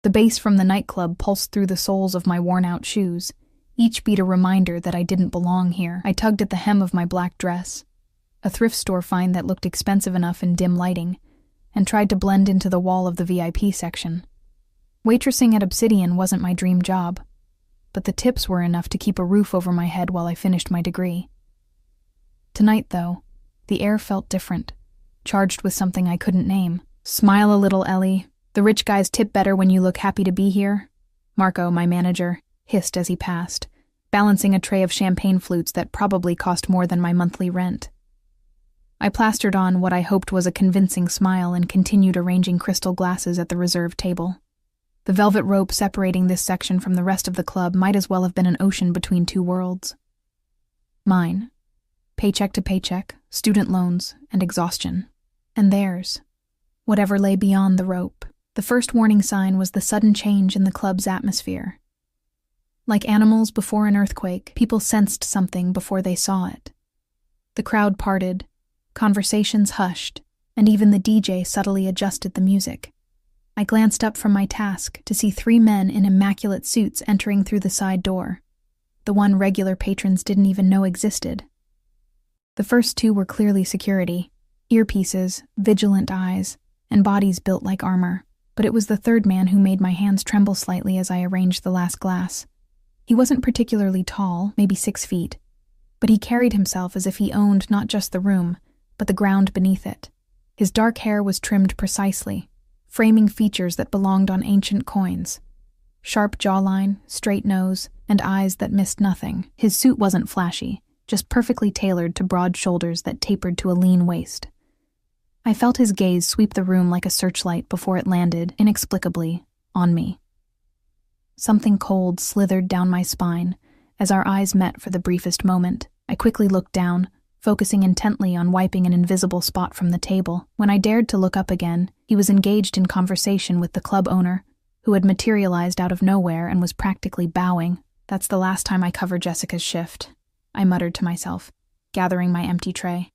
The bass from the nightclub pulsed through the soles of my worn-out shoes, each beat a reminder that I didn't belong here. I tugged at the hem of my black dress, a thrift store find that looked expensive enough in dim lighting, and tried to blend into the wall of the VIP section. Waitressing at Obsidian wasn't my dream job, but the tips were enough to keep a roof over my head while I finished my degree. Tonight, though, the air felt different, charged with something I couldn't name. "Smile a little, Ellie. The rich guys tip better when you look happy to be here," Marco, my manager, hissed as he passed, balancing a tray of champagne flutes that probably cost more than my monthly rent. I plastered on what I hoped was a convincing smile and continued arranging crystal glasses at the reserved table. The velvet rope separating this section from the rest of the club might as well have been an ocean between two worlds. Mine. Paycheck to paycheck, student loans, and exhaustion. And theirs. Whatever lay beyond the rope. The first warning sign was the sudden change in the club's atmosphere. Like animals before an earthquake, people sensed something before they saw it. The crowd parted, conversations hushed, and even the DJ subtly adjusted the music. I glanced up from my task to see 3 men in immaculate suits entering through the side door, the one regular patrons didn't even know existed. The first 2 were clearly security, earpieces, vigilant eyes, and bodies built like armor. But it was the third man who made my hands tremble slightly as I arranged the last glass. He wasn't particularly tall, maybe 6 feet, but he carried himself as if he owned not just the room, but the ground beneath it. His dark hair was trimmed precisely, framing features that belonged on ancient coins. Sharp jawline, straight nose, and eyes that missed nothing. His suit wasn't flashy, just perfectly tailored to broad shoulders that tapered to a lean waist. I felt his gaze sweep the room like a searchlight before it landed, inexplicably, on me. Something cold slithered down my spine as our eyes met for the briefest moment. I quickly looked down, focusing intently on wiping an invisible spot from the table. When I dared to look up again, he was engaged in conversation with the club owner, who had materialized out of nowhere and was practically bowing. "That's the last time I cover Jessica's shift," I muttered to myself, gathering my empty tray.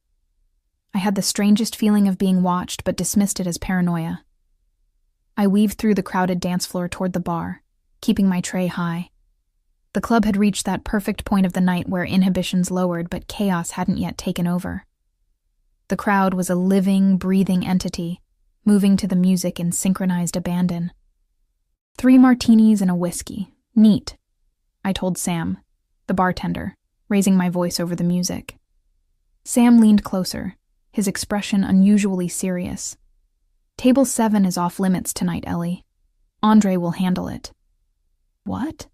I had the strangest feeling of being watched, but dismissed it as paranoia. I weaved through the crowded dance floor toward the bar, keeping my tray high. The club had reached that perfect point of the night where inhibitions lowered, but chaos hadn't yet taken over. The crowd was a living, breathing entity, moving to the music in synchronized abandon. 3 martinis and a whiskey. Neat, I told Sam, the bartender, raising my voice over the music. Sam leaned closer, his expression unusually serious. "Table 7 is off limits tonight, Ellie. Andre will handle it." "What?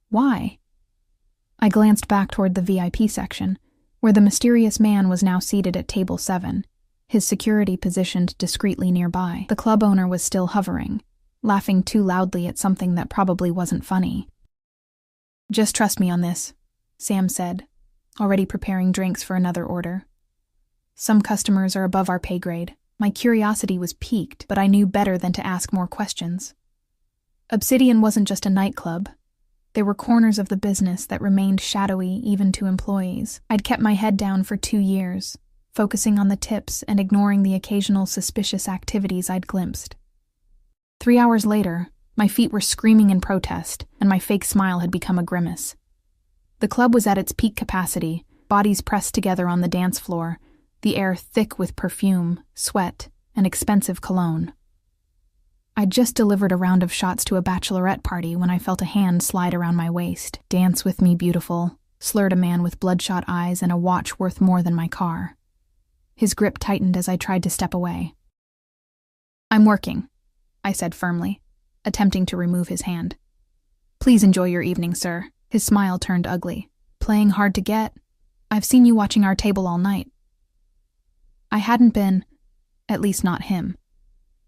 Why?" I glanced back toward the VIP section, where the mysterious man was now seated at table 7, his security positioned discreetly nearby. The club owner was still hovering, laughing too loudly at something that probably wasn't funny. "Just trust me on this," Sam said, already preparing drinks for another order. "Some customers are above our pay grade. My curiosity was piqued, but I knew better than to ask more questions. Obsidian wasn't just a nightclub. There were corners of the business that remained shadowy even to employees. I'd kept my head down for 2 years, focusing on the tips and ignoring the occasional suspicious activities I'd glimpsed. 3 hours later, my feet were screaming in protest, and my fake smile had become a grimace. The club was at its peak capacity, bodies pressed together on the dance floor, the air thick with perfume, sweat, and expensive cologne. I'd just delivered a round of shots to a bachelorette party when I felt a hand slide around my waist. "Dance with me, beautiful," slurred a man with bloodshot eyes and a watch worth more than my car. His grip tightened as I tried to step away. "I'm working," I said firmly, attempting to remove his hand. "Please enjoy your evening, sir." His smile turned ugly. "Playing hard to get? I've seen you watching our table all night." I hadn't been, at least not him.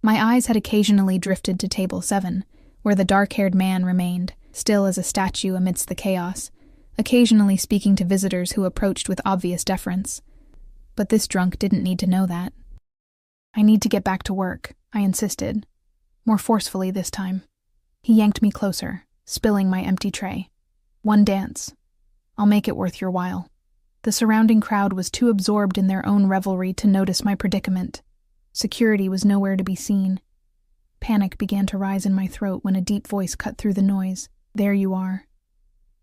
My eyes had occasionally drifted to table 7, where the dark-haired man remained, still as a statue amidst the chaos, occasionally speaking to visitors who approached with obvious deference. But this drunk didn't need to know that. "I need to get back to work," I insisted, more forcefully this time. He yanked me closer, spilling my empty tray. "One dance. I'll make it worth your while." The surrounding crowd was too absorbed in their own revelry to notice my predicament. Security was nowhere to be seen. Panic began to rise in my throat when a deep voice cut through the noise. "There you are."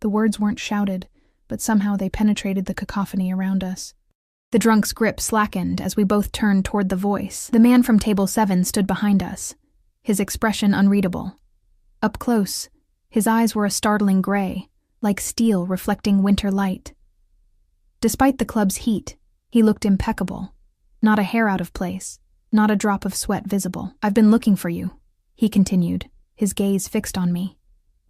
The words weren't shouted, but somehow they penetrated the cacophony around us. The drunk's grip slackened as we both turned toward the voice. The man from table 7 stood behind us, his expression unreadable. Up close, his eyes were a startling gray, like steel reflecting winter light. Despite the club's heat, he looked impeccable. Not a hair out of place, not a drop of sweat visible. "I've been looking for you," he continued, his gaze fixed on me,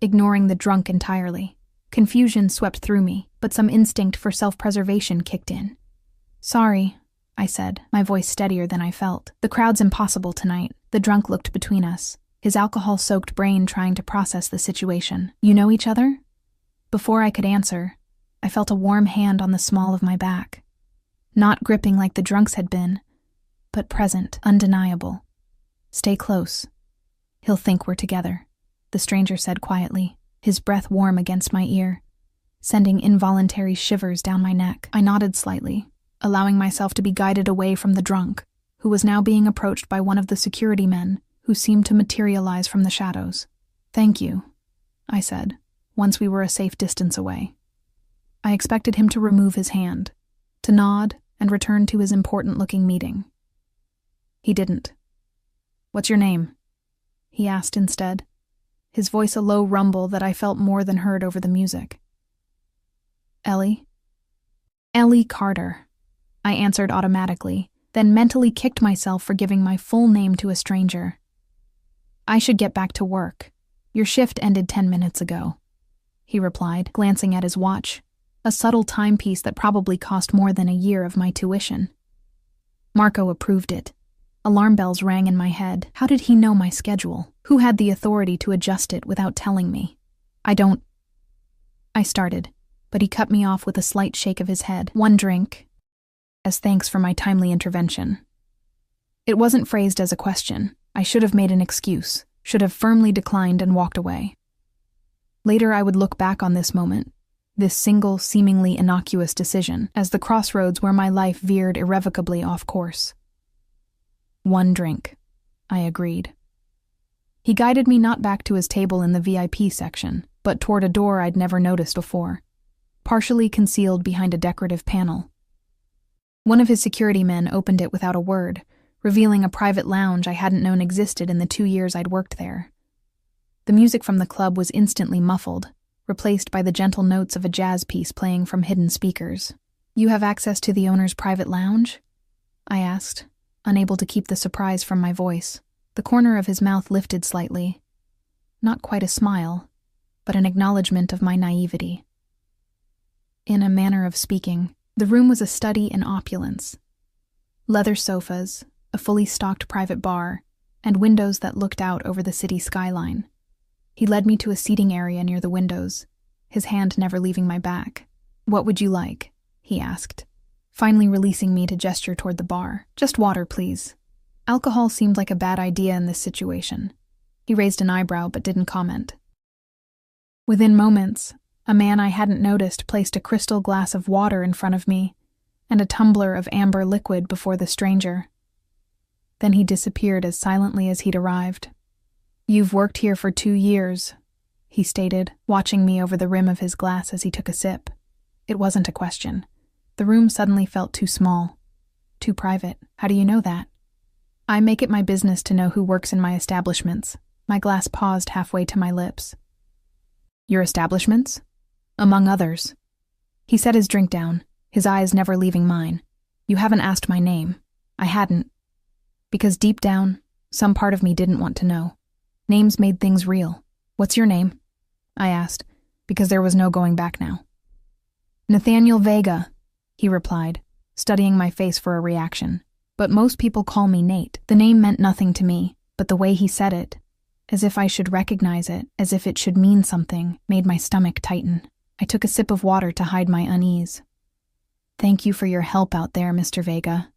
ignoring the drunk entirely. Confusion swept through me, but some instinct for self-preservation kicked in. "Sorry," I said, my voice steadier than I felt. "The crowd's impossible tonight." The drunk looked between us, his alcohol-soaked brain trying to process the situation. "You know each other?" Before I could answer, I felt a warm hand on the small of my back. Not gripping like the drunk's had been, but present, undeniable. "Stay close. He'll think we're together," the stranger said quietly, his breath warm against my ear, sending involuntary shivers down my neck. I nodded slightly, allowing myself to be guided away from the drunk, who was now being approached by one of the security men, who seemed to materialize from the shadows. "Thank you," I said, once we were a safe distance away. I expected him to remove his hand, to nod and return to his important-looking meeting. He didn't. "What's your name?" he asked instead, his voice a low rumble that I felt more than heard over the music. "Ellie?" "Ellie Carter," I answered automatically, then mentally kicked myself for giving my full name to a stranger. "I should get back to work. Your shift ended 10 minutes ago," he replied, glancing at his watch, a subtle timepiece that probably cost more than a year of my tuition. Marco approved it. Alarm bells rang in my head. How did he know my schedule? Who had the authority to adjust it without telling me? I started, but he cut me off with a slight shake of his head. "One drink, as thanks for my timely intervention." It wasn't phrased as a question. I should have made an excuse, should have firmly declined and walked away. Later I would look back on this moment, this single, seemingly innocuous decision, as the crossroads where my life veered irrevocably off course. "One drink," I agreed. He guided me not back to his table in the VIP section, but toward a door I'd never noticed before, partially concealed behind a decorative panel. One of his security men opened it without a word, revealing a private lounge I hadn't known existed in the 2 years I'd worked there. The music from the club was instantly muffled, replaced by the gentle notes of a jazz piece playing from hidden speakers. "You have access to the owner's private lounge?" I asked, unable to keep the surprise from my voice. The corner of his mouth lifted slightly. Not quite a smile, but an acknowledgement of my naivety. In a manner of speaking, the room was a study in opulence. Leather sofas, a fully stocked private bar, and windows that looked out over the city skyline. He led me to a seating area near the windows, his hand never leaving my back. "What would you like?" he asked, finally releasing me to gesture toward the bar. "Just water, please." Alcohol seemed like a bad idea in this situation. He raised an eyebrow but didn't comment. Within moments, a man I hadn't noticed placed a crystal glass of water in front of me and a tumbler of amber liquid before the stranger. Then he disappeared as silently as he'd arrived. "You've worked here for 2 years," he stated, watching me over the rim of his glass as he took a sip. It wasn't a question. The room suddenly felt too small, too private. "How do you know that?" "I make it my business to know who works in my establishments." My glass paused halfway to my lips. "Your establishments?" "Among others." He set his drink down, his eyes never leaving mine. "You haven't asked my name." I hadn't. Because deep down, some part of me didn't want to know. Names made things real. "What's your name?" I asked, because there was no going back now. "Nathaniel Vega," he replied, studying my face for a reaction. "But most people call me Nate." The name meant nothing to me, but the way he said it, as if I should recognize it, as if it should mean something, made my stomach tighten. I took a sip of water to hide my unease. "Thank you for your help out there, Mr. Vega.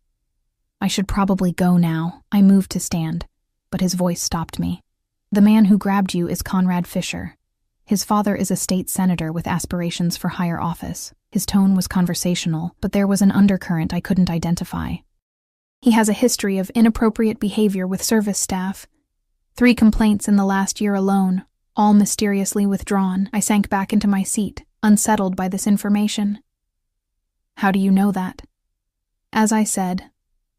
I should probably go now." I moved to stand, but his voice stopped me. "The man who grabbed you is Conrad Fisher. His father is a state senator with aspirations for higher office." His tone was conversational, but there was an undercurrent I couldn't identify. "He has a history of inappropriate behavior with service staff. 3 complaints in the last year alone, all mysteriously withdrawn. I sank back into my seat, unsettled by this information. How do you know that? As I said,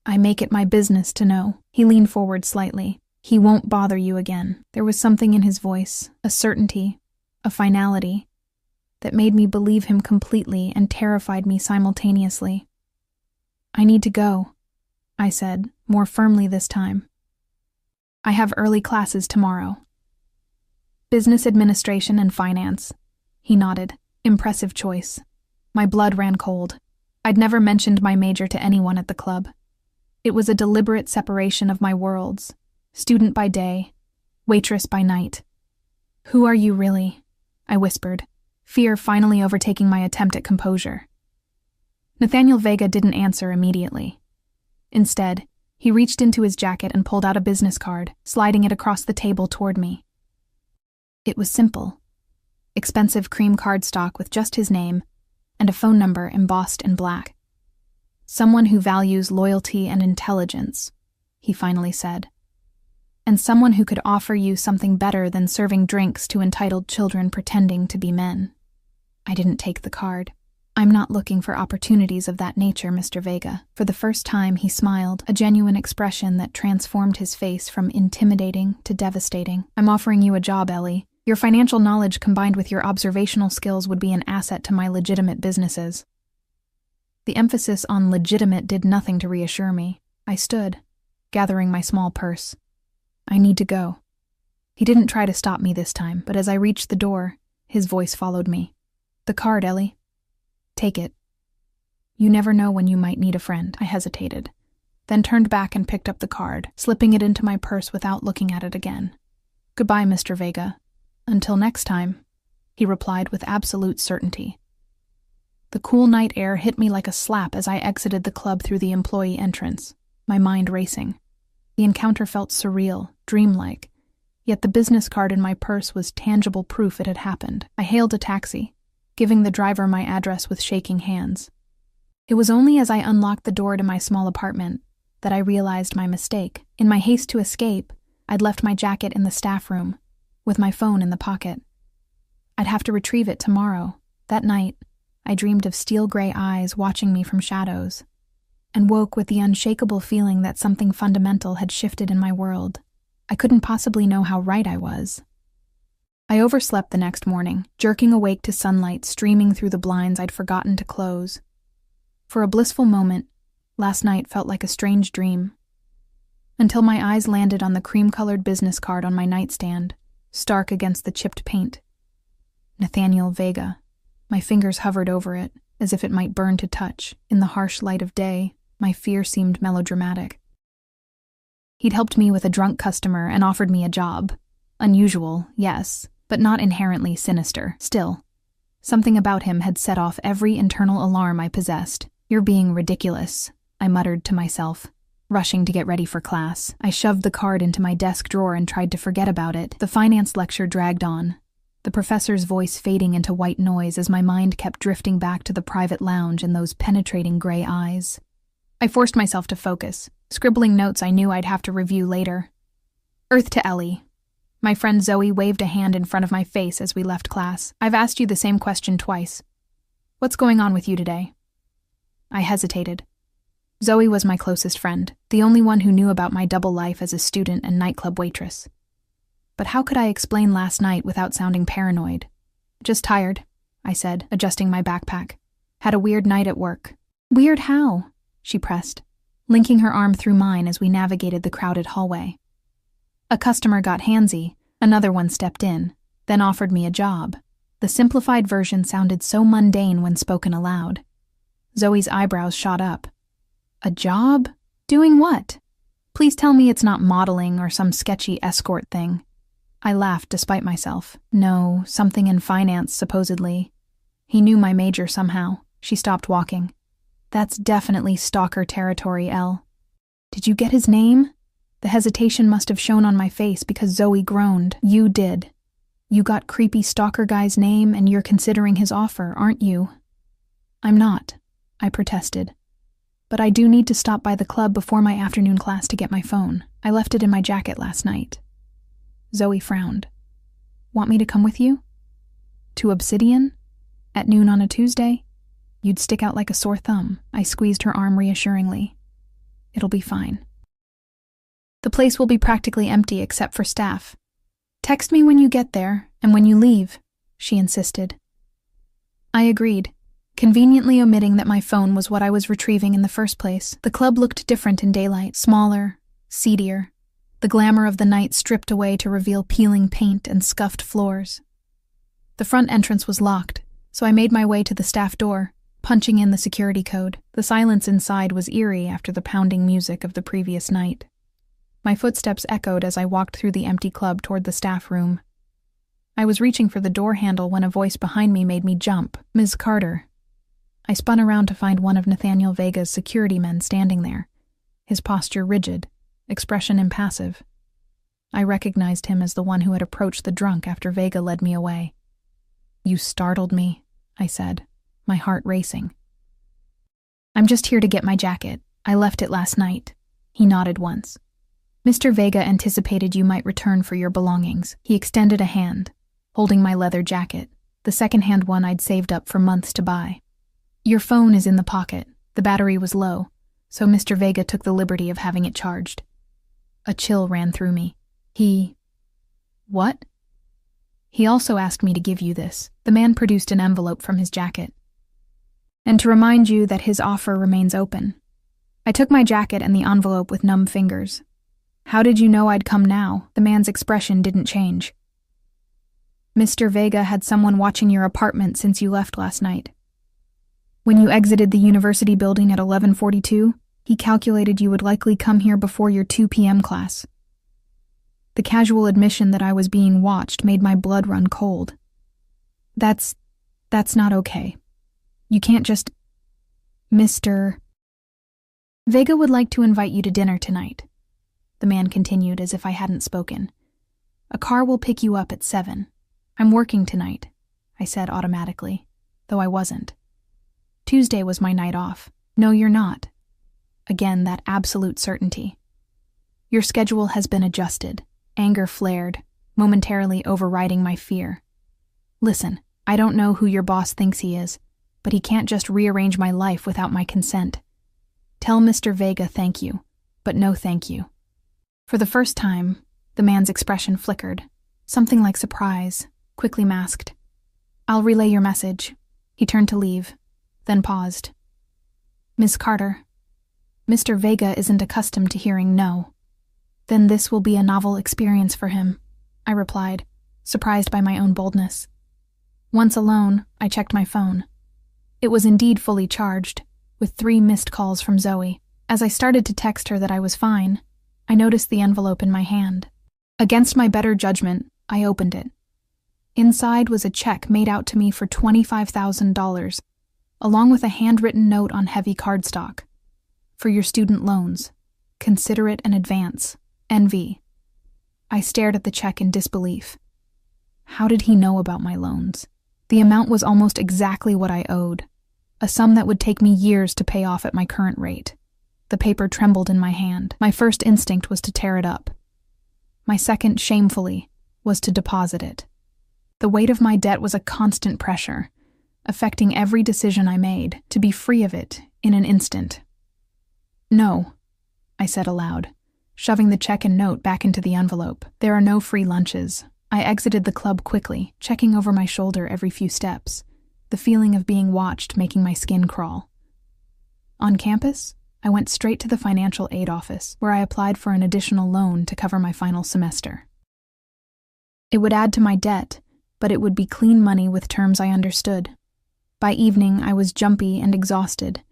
I make it my business to know. He leaned forward slightly. He won't bother you again. There was something in his voice, a certainty, a finality, that made me believe him completely and terrified me simultaneously. I need to go, I said, more firmly this time. I have early classes tomorrow. Business administration and finance. He nodded. Impressive choice. My blood ran cold. I'd never mentioned my major to anyone at the club. It was a deliberate separation of my worlds. Student by day, waitress by night. Who are you really? I whispered, fear finally overtaking my attempt at composure. Nathaniel Vega didn't answer immediately. Instead, he reached into his jacket and pulled out a business card, sliding it across the table toward me. It was simple. Expensive cream cardstock with just his name and a phone number embossed in black. Someone who values loyalty and intelligence, he finally said. And someone who could offer you something better than serving drinks to entitled children pretending to be men. I didn't take the card. I'm not looking for opportunities of that nature, Mr. Vega. For the first time, he smiled, a genuine expression that transformed his face from intimidating to devastating. I'm offering you a job, Ellie. Your financial knowledge combined with your observational skills would be an asset to my legitimate businesses. The emphasis on legitimate did nothing to reassure me. I stood, gathering my small purse. I need to go. He didn't try to stop me this time, but as I reached the door, his voice followed me. The card, Ellie. Take it. You never know when you might need a friend. I hesitated, then turned back and picked up the card, slipping it into my purse without looking at it again. Goodbye, Mr. Vega. Until next time, he replied with absolute certainty. The cool night air hit me like a slap as I exited the club through the employee entrance, my mind racing. The encounter felt surreal, dreamlike, yet the business card in my purse was tangible proof it had happened. I hailed a taxi, giving the driver my address with shaking hands. It was only as I unlocked the door to my small apartment that I realized my mistake. In my haste to escape, I'd left my jacket in the staff room, with my phone in the pocket. I'd have to retrieve it tomorrow. That night, I dreamed of steel-gray eyes watching me from shadows, and woke with the unshakable feeling that something fundamental had shifted in my world. I couldn't possibly know how right I was. I overslept the next morning, jerking awake to sunlight streaming through the blinds I'd forgotten to close. For a blissful moment, last night felt like a strange dream, until my eyes landed on the cream-colored business card on my nightstand, stark against the chipped paint. Nathaniel Vega. My fingers hovered over it, as if it might burn to touch. In the harsh light of day, my fear seemed melodramatic. He'd helped me with a drunk customer and offered me a job. Unusual, yes, but not inherently sinister. Still, something about him had set off every internal alarm I possessed. You're being ridiculous, I muttered to myself. Rushing to get ready for class, I shoved the card into my desk drawer and tried to forget about it. The finance lecture dragged on, the professor's voice fading into white noise as my mind kept drifting back to the private lounge and those penetrating gray eyes. I forced myself to focus, scribbling notes I knew I'd have to review later. Earth to Ellie. My friend Zoe waved a hand in front of my face as we left class. I've asked you the same question twice. What's going on with you today? I hesitated. Zoe was my closest friend, the only one who knew about my double life as a student and nightclub waitress. But how could I explain last night without sounding paranoid? Just tired, I said, adjusting my backpack. Had a weird night at work. Weird how? She pressed, linking her arm through mine as we navigated the crowded hallway. A customer got handsy, another one stepped in, then offered me a job. The simplified version sounded so mundane when spoken aloud. Zoe's eyebrows shot up. A job? Doing what? Please tell me it's not modeling or some sketchy escort thing. I laughed despite myself. No, something in finance, supposedly. He knew my major somehow. She stopped walking. That's definitely stalker territory, Elle. Did you get his name? The hesitation must have shown on my face because Zoe groaned. You did. You got creepy stalker guy's name and you're considering his offer, aren't you? I'm not, I protested. But I do need to stop by the club before my afternoon class to get my phone. I left it in my jacket last night. Zoe frowned. Want me to come with you? To Obsidian? At noon on a Tuesday? You'd stick out like a sore thumb. I squeezed her arm reassuringly. It'll be fine. The place will be practically empty except for staff. Text me when you get there and when you leave, she insisted. I agreed, conveniently omitting that my phone was what I was retrieving in the first place. The club looked different in daylight, smaller, seedier, the glamour of the night stripped away to reveal peeling paint and scuffed floors. The front entrance was locked, so I made my way to the staff door, punching in the security code. The silence inside was eerie after the pounding music of the previous night. My footsteps echoed as I walked through the empty club toward the staff room. I was reaching for the door handle when a voice behind me made me jump. Ms. Carter. I spun around to find one of Nathaniel Vega's security men standing there, his posture rigid, expression impassive. I recognized him as the one who had approached the drunk after Vega led me away. You startled me, I said, my heart racing. I'm just here to get my jacket. I left it last night. He nodded once. Mr. Vega anticipated you might return for your belongings. He extended a hand, holding my leather jacket, the second-hand one I'd saved up for months to buy. Your phone is in the pocket. The battery was low, so Mr. Vega took the liberty of having it charged. A chill ran through me. What? He also asked me to give you this. The man produced an envelope from his jacket. And to remind you that his offer remains open. I took my jacket and the envelope with numb fingers. How did you know I'd come now? The man's expression didn't change. Mr. Vega had someone watching your apartment since you left last night. When you exited the university building at 11:42, he calculated you would likely come here before your 2 p.m. class. The casual admission that I was being watched made my blood run cold. That's not okay. You can't just... Mr. Vega would like to invite you to dinner tonight, the man continued as if I hadn't spoken. A car will pick you up at 7. I'm working tonight, I said automatically, though I wasn't. Tuesday was my night off. No, you're not. Again, that absolute certainty. Your schedule has been adjusted. Anger flared, momentarily overriding my fear. Listen, I don't know who your boss thinks he is, but he can't just rearrange my life without my consent. Tell Mr. Vega thank you, but no thank you. For the first time, the man's expression flickered, something like surprise, quickly masked. I'll relay your message. He turned to leave, then paused. Miss Carter, Mr. Vega isn't accustomed to hearing no. Then this will be a novel experience for him, I replied, surprised by my own boldness. Once alone, I checked my phone. It was indeed fully charged, with 3 missed calls from Zoe. As I started to text her that I was fine, I noticed the envelope in my hand. Against my better judgment, I opened it. Inside was a check made out to me for $25,000, along with a handwritten note on heavy cardstock. For your student loans. Consider it an advance. NV. I stared at the check in disbelief. How did he know about my loans? The amount was almost exactly what I owed, a sum that would take me years to pay off at my current rate. The paper trembled in my hand. My first instinct was to tear it up. My second, shamefully, was to deposit it. The weight of my debt was a constant pressure, affecting every decision I made, to be free of it in an instant. No, I said aloud, shoving the check and note back into the envelope. There are no free lunches. I exited the club quickly, checking over my shoulder every few steps, the feeling of being watched making my skin crawl. On campus, I went straight to the financial aid office, where I applied for an additional loan to cover my final semester. It would add to my debt, but it would be clean money with terms I understood. By evening, I was jumpy and exhausted.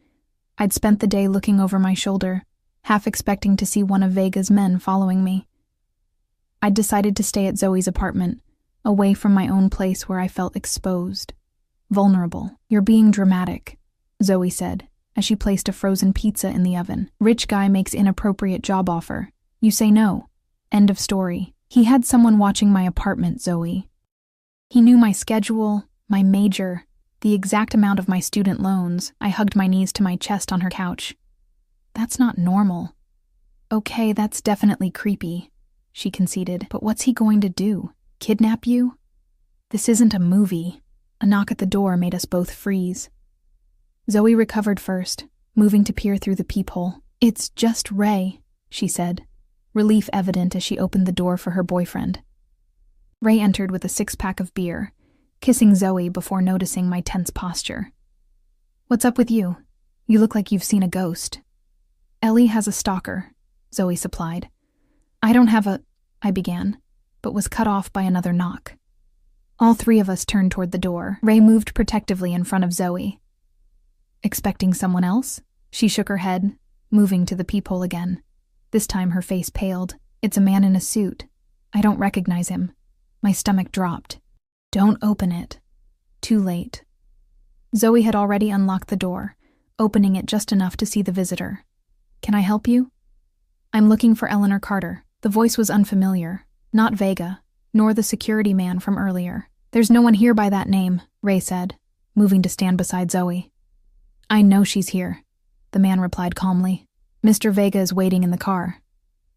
I'd spent the day looking over my shoulder, half expecting to see one of Vega's men following me. I'd decided to stay at Zoe's apartment, away from my own place where I felt exposed, vulnerable. You're being dramatic, Zoe said, as she placed a frozen pizza in the oven. Rich guy makes inappropriate job offer. You say no. End of story. He had someone watching my apartment, Zoe. He knew my schedule, my major, the exact amount of my student loans. I hugged my knees to my chest on her couch. That's not normal. Okay, that's definitely creepy. she conceded. But what's he going to do? Kidnap you? This isn't a movie. A knock at the door made us both freeze. Zoe recovered first, moving to peer through the peephole. It's just Ray, she said, relief evident as she opened the door for her boyfriend. Ray entered with a 6-pack of beer, kissing Zoe before noticing my tense posture. What's up with you? You look like you've seen a ghost. Ellie has a stalker, Zoe supplied. I don't have a... I began, but was cut off by another knock. All three of us turned toward the door. Ray moved protectively in front of Zoe. Expecting someone else? She shook her head, moving to the peephole again. This time her face paled. It's a man in a suit. I don't recognize him. My stomach dropped. Don't open it. Too late. Zoe had already unlocked the door, opening it just enough to see the visitor. Can I help you? I'm looking for Eleanor Carter. The voice was unfamiliar. Not Vega, nor the security man from earlier. There's no one here by that name, Ray said, moving to stand beside Zoe. I know she's here, the man replied calmly. Mr. Vega is waiting in the car.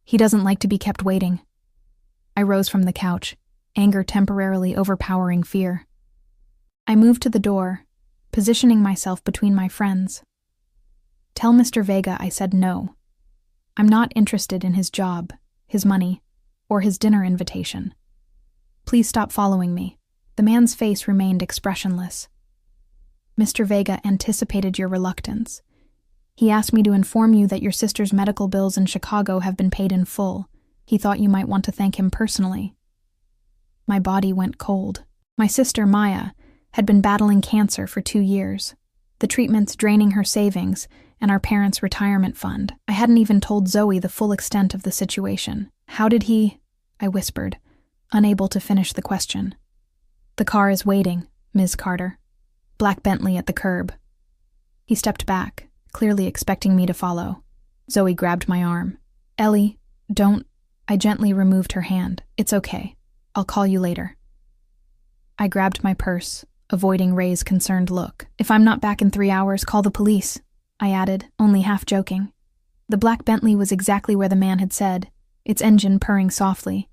He doesn't like to be kept waiting. I rose from the couch, anger temporarily overpowering fear. I moved to the door, positioning myself between my friends. Tell Mr. Vega I said no. I'm not interested in his job, his money, or his dinner invitation. Please stop following me. The man's face remained expressionless. Mr. Vega anticipated your reluctance. He asked me to inform you that your sister's medical bills in Chicago have been paid in full. He thought you might want to thank him personally. My body went cold. My sister, Maya, had been battling cancer for 2 years, the treatments draining her savings and our parents' retirement fund. I hadn't even told Zoe the full extent of the situation. How did he? I whispered, unable to finish the question. The car is waiting, Ms. Carter. Black Bentley at the curb. He stepped back, clearly expecting me to follow. Zoe grabbed my arm. Ellie, don't... I gently removed her hand. It's okay. I'll call you later. I grabbed my purse, avoiding Ray's concerned look. If I'm not back in 3 hours, call the police, I added, only half joking. The black Bentley was exactly where the man had said, its engine purring softly,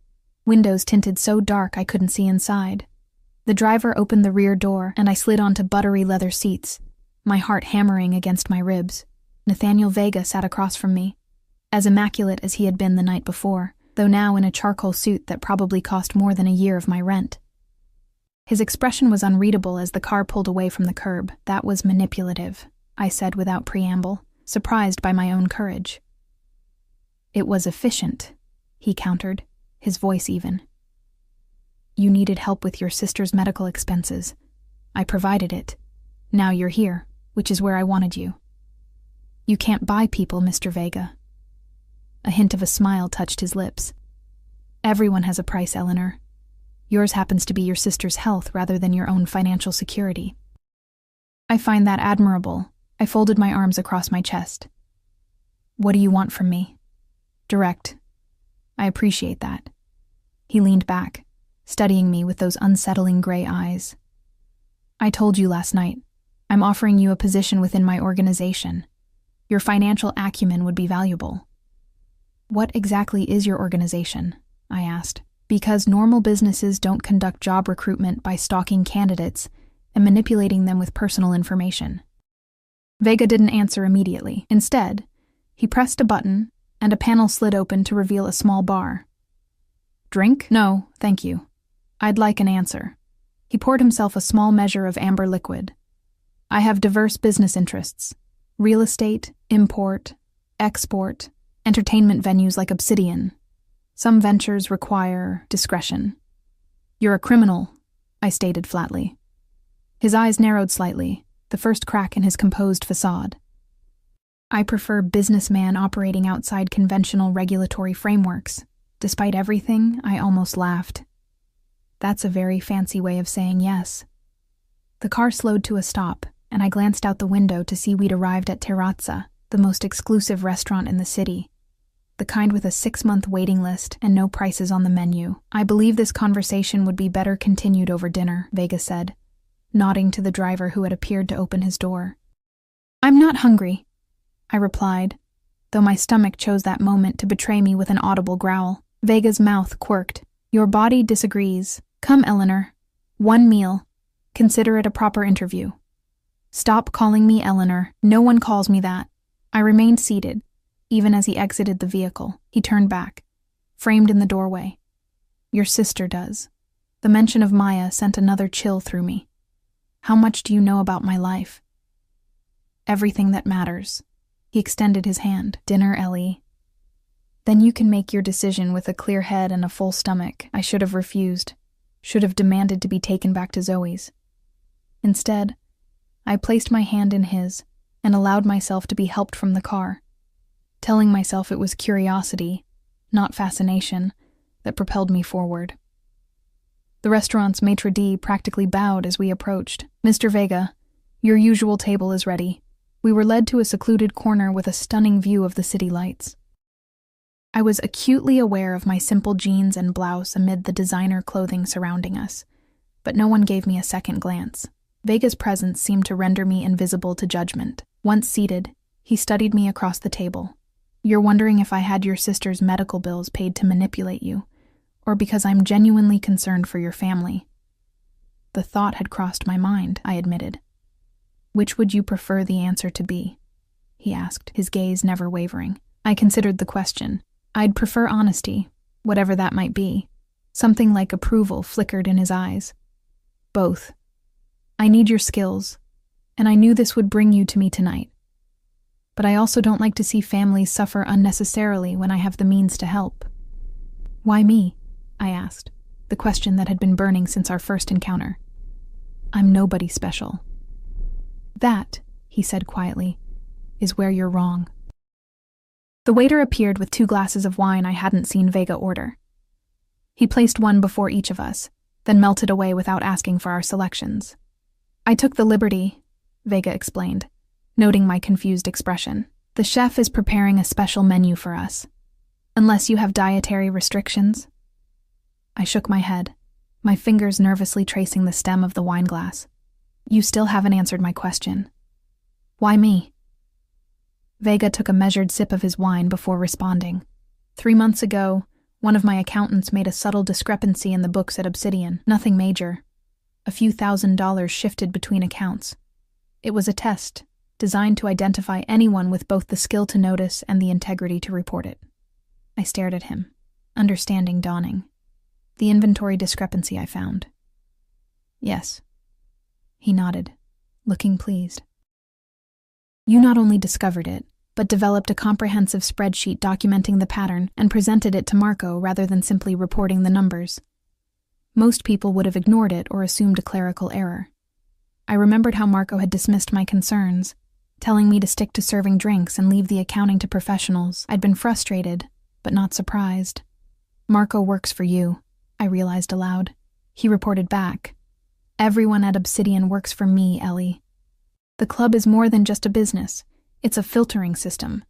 windows tinted so dark I couldn't see inside. The driver opened the rear door, and I slid onto buttery leather seats, my heart hammering against my ribs. Nathaniel Vega sat across from me, as immaculate as he had been the night before, though now in a charcoal suit that probably cost more than a year of my rent. His expression was unreadable as the car pulled away from the curb. That was manipulative, I said without preamble, surprised by my own courage. It was efficient, he countered, his voice even. You needed help with your sister's medical expenses. I provided it. Now you're here, which is where I wanted you. You can't buy people, Mr. Vega. A hint of a smile touched his lips. Everyone has a price, Eleanor. Yours happens to be your sister's health rather than your own financial security. I find that admirable. I folded my arms across my chest. What do you want from me? Direct. I appreciate that. He leaned back, studying me with those unsettling gray eyes. I told you last night, I'm offering you a position within my organization. Your financial acumen would be valuable. What exactly is your organization? I asked. Because normal businesses don't conduct job recruitment by stalking candidates and manipulating them with personal information. Vega didn't answer immediately. Instead, he pressed a button and a panel slid open to reveal a small bar. Drink? No, thank you. I'd like an answer. He poured himself a small measure of amber liquid. I have diverse business interests. Real estate, import, export, entertainment venues like Obsidian. Some ventures require discretion. You're a criminal, I stated flatly. His eyes narrowed slightly, the first crack in his composed facade. I prefer businessman operating outside conventional regulatory frameworks. Despite everything, I almost laughed. That's a very fancy way of saying yes. The car slowed to a stop, and I glanced out the window to see we'd arrived at Terrazza, the most exclusive restaurant in the city. The kind with a 6-month waiting list and no prices on the menu. I believe this conversation would be better continued over dinner, Vega said, nodding to the driver who had appeared to open his door. I'm not hungry, I replied, though my stomach chose that moment to betray me with an audible growl. Vega's mouth quirked. Your body disagrees. Come, Eleanor. One meal. Consider it a proper interview. Stop calling me Eleanor. No one calls me that. I remained seated. Even as he exited the vehicle, he turned back, framed in the doorway. Your sister does. The mention of Maya sent another chill through me. How much do you know about my life? Everything that matters. He extended his hand. Dinner, Ellie. Then you can make your decision with a clear head and a full stomach. I should have refused. Should have demanded to be taken back to Zoe's. Instead, I placed my hand in his and allowed myself to be helped from the car, telling myself it was curiosity, not fascination, that propelled me forward. The restaurant's maitre d' practically bowed as we approached. Mr. Vega, your usual table is ready. We were led to a secluded corner with a stunning view of the city lights. I was acutely aware of my simple jeans and blouse amid the designer clothing surrounding us, but no one gave me a second glance. Vega's presence seemed to render me invisible to judgment. Once seated, he studied me across the table. You're wondering if I had your sister's medical bills paid to manipulate you, or because I'm genuinely concerned for your family. The thought had crossed my mind, I admitted. Which would you prefer the answer to be? He asked, his gaze never wavering. I considered the question. I'd prefer honesty, whatever that might be. Something like approval flickered in his eyes. Both. I need your skills, and I knew this would bring you to me tonight. But I also don't like to see families suffer unnecessarily when I have the means to help. Why me? I asked, the question that had been burning since our first encounter. I'm nobody special. That, he said quietly, is where you're wrong. The waiter appeared with 2 glasses of wine I hadn't seen Vega order. He placed one before each of us, then melted away without asking for our selections. I took the liberty, Vega explained, noting my confused expression. The chef is preparing a special menu for us. Unless you have dietary restrictions? I shook my head, my fingers nervously tracing the stem of the wine glass. You still haven't answered my question. Why me? Vega took a measured sip of his wine before responding. 3 months ago, one of my accountants made a subtle discrepancy in the books at Obsidian. Nothing major. A few $1,000s shifted between accounts. It was a test, designed to identify anyone with both the skill to notice and the integrity to report it. I stared at him, understanding dawning. The inventory discrepancy I found. Yes. He nodded, looking pleased. You not only discovered it, but developed a comprehensive spreadsheet documenting the pattern and presented it to Marco rather than simply reporting the numbers. Most people would have ignored it or assumed a clerical error. I remembered how Marco had dismissed my concerns, telling me to stick to serving drinks and leave the accounting to professionals. I'd been frustrated, but not surprised. Marco works for you, I realized aloud. He reported back. Everyone at Obsidian works for me, Ellie. The club is more than just a business. It's a filtering system.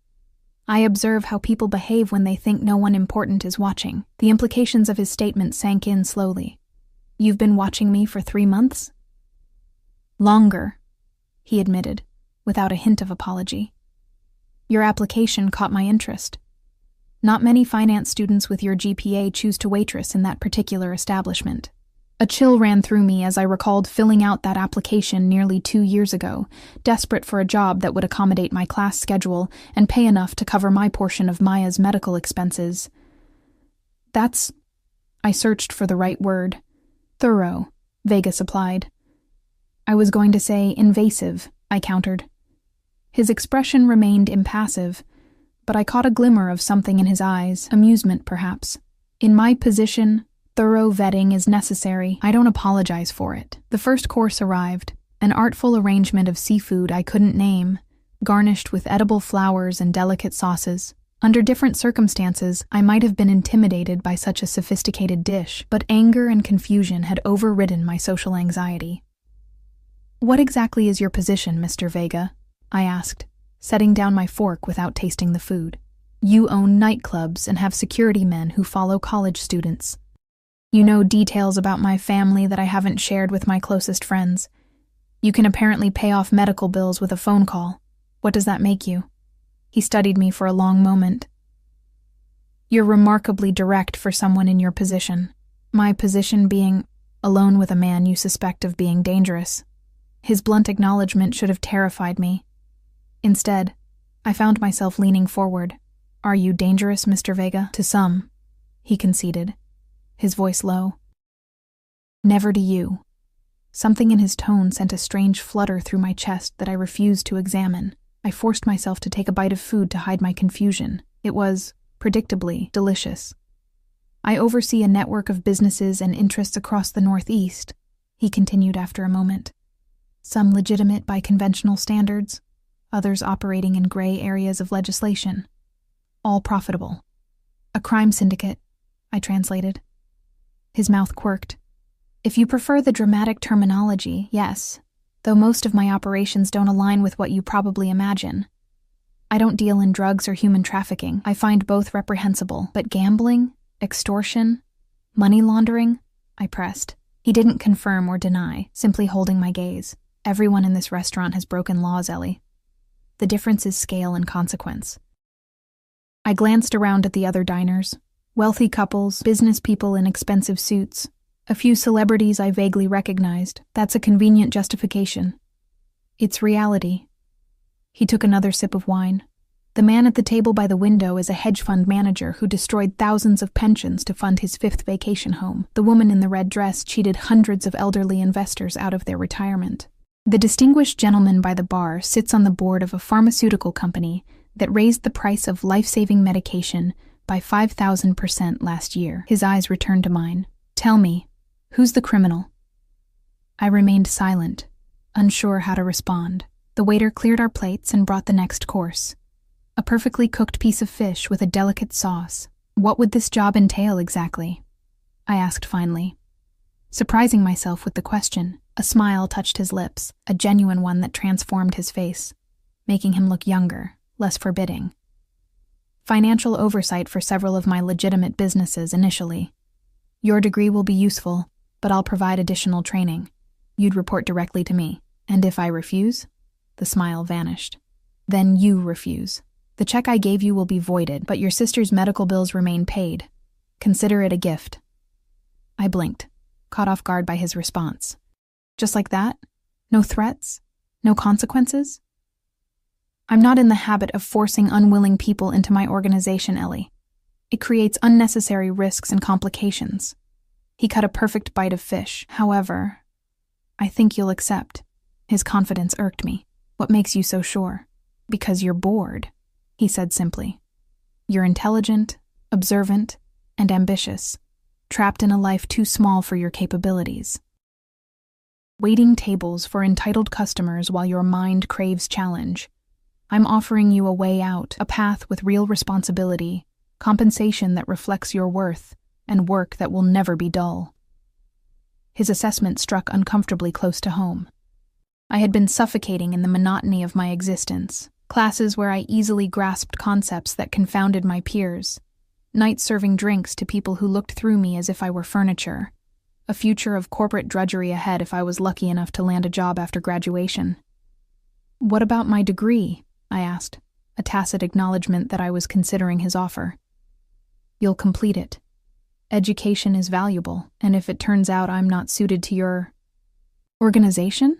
I observe how people behave when they think no one important is watching. The implications of his statement sank in slowly. You've been watching me for 3 months? Longer, he admitted, without a hint of apology. Your application caught my interest. Not many finance students with your GPA choose to waitress in that particular establishment. A chill ran through me as I recalled filling out that application nearly 2 years ago, desperate for a job that would accommodate my class schedule and pay enough to cover my portion of Maya's medical expenses. I searched for the right word. Thorough, Vega supplied. I was going to say invasive, I countered. His expression remained impassive, but I caught a glimmer of something in his eyes, amusement perhaps. In my position, thorough vetting is necessary. I don't apologize for it. The first course arrived, an artful arrangement of seafood I couldn't name, garnished with edible flowers and delicate sauces. Under different circumstances, I might have been intimidated by such a sophisticated dish, but anger and confusion had overridden my social anxiety. What exactly is your position, Mr. Vega? I asked, setting down my fork without tasting the food. You own nightclubs and have security men who follow college students. You know details about my family that I haven't shared with my closest friends. You can apparently pay off medical bills with a phone call. What does that make you? He studied me for a long moment. You're remarkably direct for someone in your position. My position being alone with a man you suspect of being dangerous. His blunt acknowledgement should have terrified me. Instead, I found myself leaning forward. Are you dangerous, Mr. Vega? To some, he conceded, his voice low. Never to you. Something in his tone sent a strange flutter through my chest that I refused to examine. I forced myself to take a bite of food to hide my confusion. It was, predictably, delicious. I oversee a network of businesses and interests across the Northeast, he continued after a moment. Some legitimate by conventional standards, others operating in gray areas of legislation. All profitable. A crime syndicate, I translated. His mouth quirked. If you prefer the dramatic terminology, yes, though most of my operations don't align with what you probably imagine. I don't deal in drugs or human trafficking. I find both reprehensible, but gambling, extortion, money laundering, I pressed. He didn't confirm or deny, simply holding my gaze. Everyone in this restaurant has broken laws, Ellie. The difference is scale and consequence. I glanced around at the other diners. Wealthy couples, business people in expensive suits, a few celebrities I vaguely recognized. That's a convenient justification. It's reality. He took another sip of wine. The man at the table by the window is a hedge fund manager who destroyed thousands of pensions to fund his 5th vacation home. The woman in the red dress cheated hundreds of elderly investors out of their retirement. The distinguished gentleman by the bar sits on the board of a pharmaceutical company that raised the price of life-saving medication by 5,000% last year. His eyes returned to mine. Tell me, who's the criminal? I remained silent, unsure how to respond. The waiter cleared our plates and brought the next course. A perfectly cooked piece of fish with a delicate sauce. What would this job entail exactly? I asked finally. Surprising myself with the question, a smile touched his lips, a genuine one that transformed his face, making him look younger, less forbidding. Financial oversight for several of my legitimate businesses initially. Your degree will be useful, but I'll provide additional training. You'd report directly to me. And if I refuse? The smile vanished. Then you refuse. The check I gave you will be voided, but your sister's medical bills remain paid. Consider it a gift. I blinked, caught off guard by his response. Just like that? No threats? No consequences? I'm not in the habit of forcing unwilling people into my organization, Ellie. It creates unnecessary risks and complications. He cut a perfect bite of fish. However, I think you'll accept. His confidence irked me. What makes you so sure? Because you're bored, he said simply. You're intelligent, observant, and ambitious, trapped in a life too small for your capabilities. Waiting tables for entitled customers while your mind craves challenge. I'm offering you a way out, a path with real responsibility, compensation that reflects your worth, and work that will never be dull. His assessment struck uncomfortably close to home. I had been suffocating in the monotony of my existence, classes where I easily grasped concepts that confounded my peers, nights serving drinks to people who looked through me as if I were furniture, a future of corporate drudgery ahead if I was lucky enough to land a job after graduation. What about my degree? I asked, a tacit acknowledgement that I was considering his offer. You'll complete it. Education is valuable, and if it turns out I'm not suited to your organization?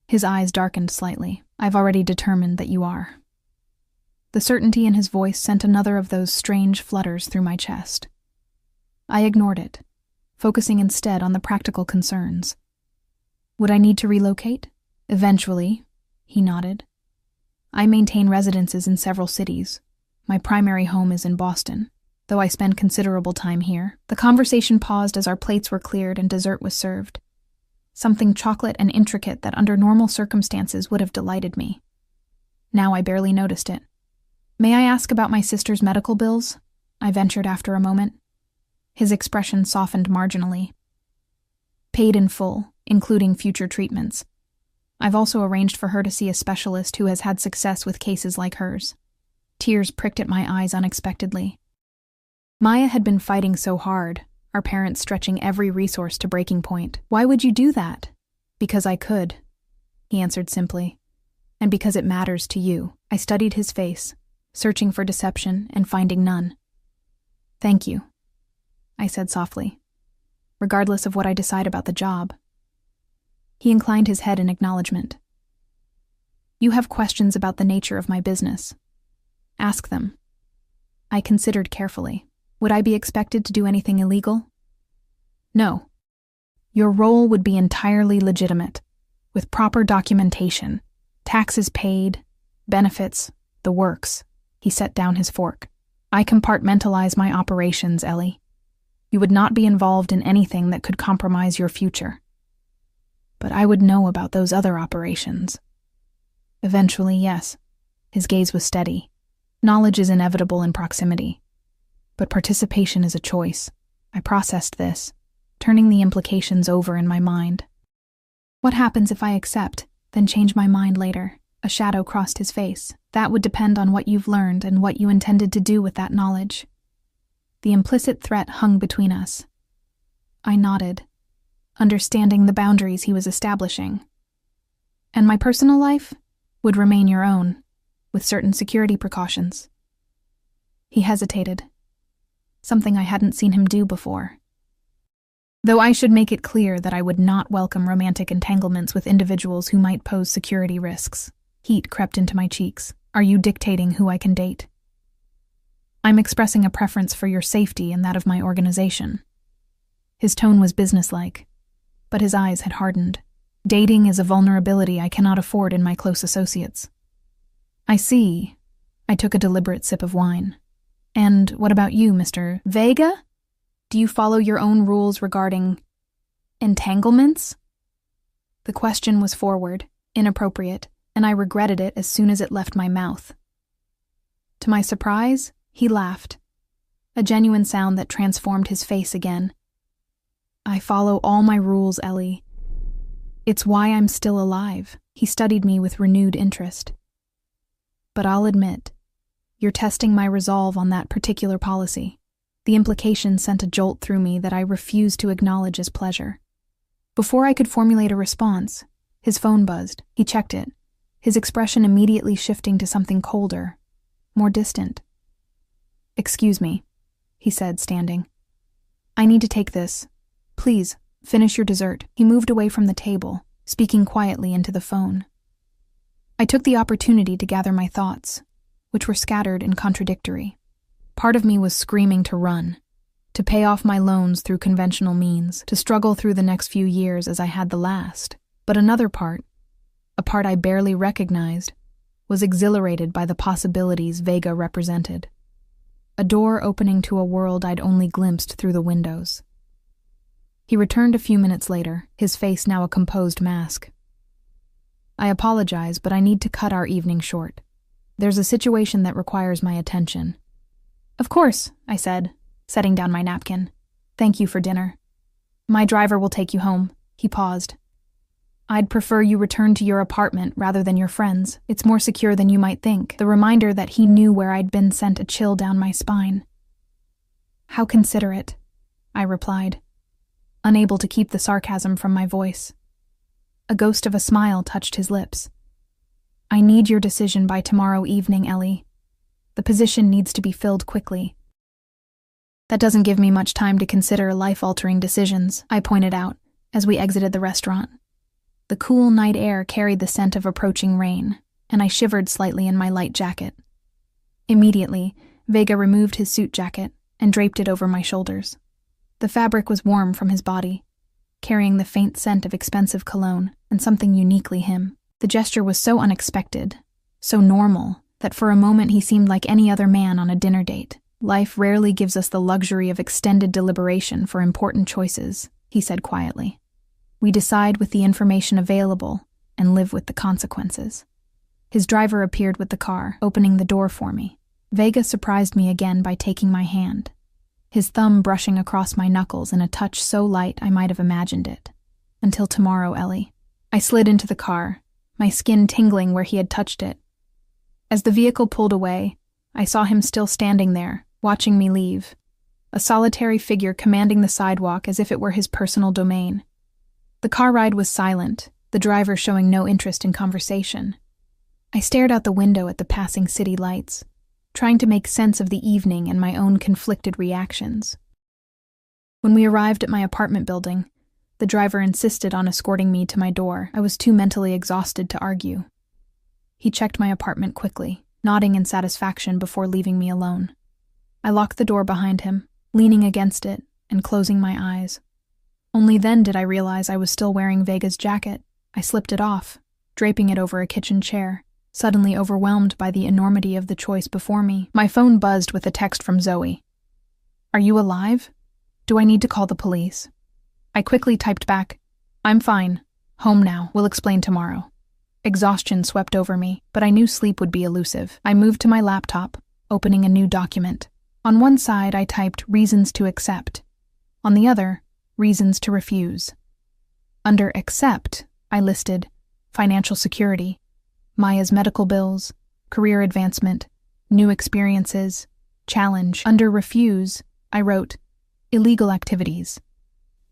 His eyes darkened slightly. I've already determined that you are. The certainty in his voice sent another of those strange flutters through my chest. I ignored it, focusing instead on the practical concerns. Would I need to relocate? Eventually, he nodded. I maintain residences in several cities. My primary home is in Boston, though I spend considerable time here. The conversation paused as our plates were cleared and dessert was served. Something chocolate and intricate that under normal circumstances would have delighted me. Now I barely noticed it. May I ask about my sister's medical bills? I ventured after a moment. His expression softened marginally. Paid in full, including future treatments. I've also arranged for her to see a specialist who has had success with cases like hers. Tears pricked at my eyes unexpectedly. Maya had been fighting so hard, our parents stretching every resource to breaking point. Why would you do that? Because I could, he answered simply. And because it matters to you. I studied his face, searching for deception and finding none. Thank you, I said softly, regardless of what I decide about the job. He inclined his head in acknowledgement. You have questions about the nature of my business. Ask them. I considered carefully. Would I be expected to do anything illegal? No. Your role would be entirely legitimate, with proper documentation, taxes paid, benefits, the works. He set down his fork. I compartmentalize my operations, Ellie. You would not be involved in anything that could compromise your future. But I would know about those other operations. Eventually, yes. His gaze was steady. Knowledge is inevitable in proximity. But participation is a choice. I processed this, turning the implications over in my mind. What happens if I accept, then change my mind later? A shadow crossed his face. That would depend on what you've learned and what you intended to do with that knowledge. The implicit threat hung between us. I nodded, understanding the boundaries he was establishing. And my personal life would remain your own, with certain security precautions. He hesitated, something I hadn't seen him do before. Though I should make it clear that I would not welcome romantic entanglements with individuals who might pose security risks. Heat crept into my cheeks. Are you dictating who I can date? I'm expressing a preference for your safety and that of my organization. His tone was businesslike, but his eyes had hardened. Dating is a vulnerability I cannot afford in my close associates. I see. I took a deliberate sip of wine. And what about you, Mr. Vega? Do you follow your own rules regarding entanglements? The question was forward, inappropriate, and I regretted it as soon as it left my mouth. To my surprise, he laughed, a genuine sound that transformed his face again. I follow all my rules, Ellie. It's why I'm still alive. He studied me with renewed interest. But I'll admit, you're testing my resolve on that particular policy. The implication sent a jolt through me that I refused to acknowledge as pleasure. Before I could formulate a response, his phone buzzed. He checked it, his expression immediately shifting to something colder, more distant. Excuse me, he said, standing. I need to take this. Please, finish your dessert. He moved away from the table, speaking quietly into the phone. I took the opportunity to gather my thoughts, which were scattered and contradictory. Part of me was screaming to run, to pay off my loans through conventional means, to struggle through the next few years as I had the last. But another part, a part I barely recognized, was exhilarated by the possibilities Vega represented. A door opening to a world I'd only glimpsed through the windows. He returned a few minutes later, his face now a composed mask. I apologize, but I need to cut our evening short. There's a situation that requires my attention. Of course, I said, setting down my napkin. Thank you for dinner. My driver will take you home. He paused. I'd prefer you return to your apartment rather than your friend's. It's more secure than you might think. The reminder that he knew where I'd been sent a chill down my spine. How considerate, I replied, unable to keep the sarcasm from my voice. A ghost of a smile touched his lips. I need your decision by tomorrow evening, Ellie. The position needs to be filled quickly. That doesn't give me much time to consider life-altering decisions, I pointed out, as we exited the restaurant. The cool night air carried the scent of approaching rain, and I shivered slightly in my light jacket. Immediately, Vega removed his suit jacket and draped it over my shoulders. The fabric was warm from his body, carrying the faint scent of expensive cologne and something uniquely him. The gesture was so unexpected, so normal, that for a moment he seemed like any other man on a dinner date. Life rarely gives us the luxury of extended deliberation for important choices, he said quietly. We decide with the information available and live with the consequences. His driver appeared with the car, opening the door for me. Vega surprised me again by taking my hand, his thumb brushing across my knuckles in a touch so light I might have imagined it. Until tomorrow, Ellie. I slid into the car, my skin tingling where he had touched it. As the vehicle pulled away, I saw him still standing there, watching me leave, a solitary figure commanding the sidewalk as if it were his personal domain. The car ride was silent, the driver showing no interest in conversation. I stared out the window at the passing city lights, trying to make sense of the evening and my own conflicted reactions. When we arrived at my apartment building, the driver insisted on escorting me to my door. I was too mentally exhausted to argue. He checked my apartment quickly, nodding in satisfaction before leaving me alone. I locked the door behind him, leaning against it and closing my eyes. Only then did I realize I was still wearing Vega's jacket. I slipped it off, draping it over a kitchen chair, suddenly overwhelmed by the enormity of the choice before me. My phone buzzed with a text from Zoe. "Are you alive? Do I need to call the police?" I quickly typed back, "I'm fine. Home now. We'll explain tomorrow." Exhaustion swept over me, but I knew sleep would be elusive. I moved to my laptop, opening a new document. On one side, I typed reasons to accept. On the other, reasons to refuse. Under accept, I listed financial security, Maya's medical bills, career advancement, new experiences, challenge. Under refuse, I wrote illegal activities,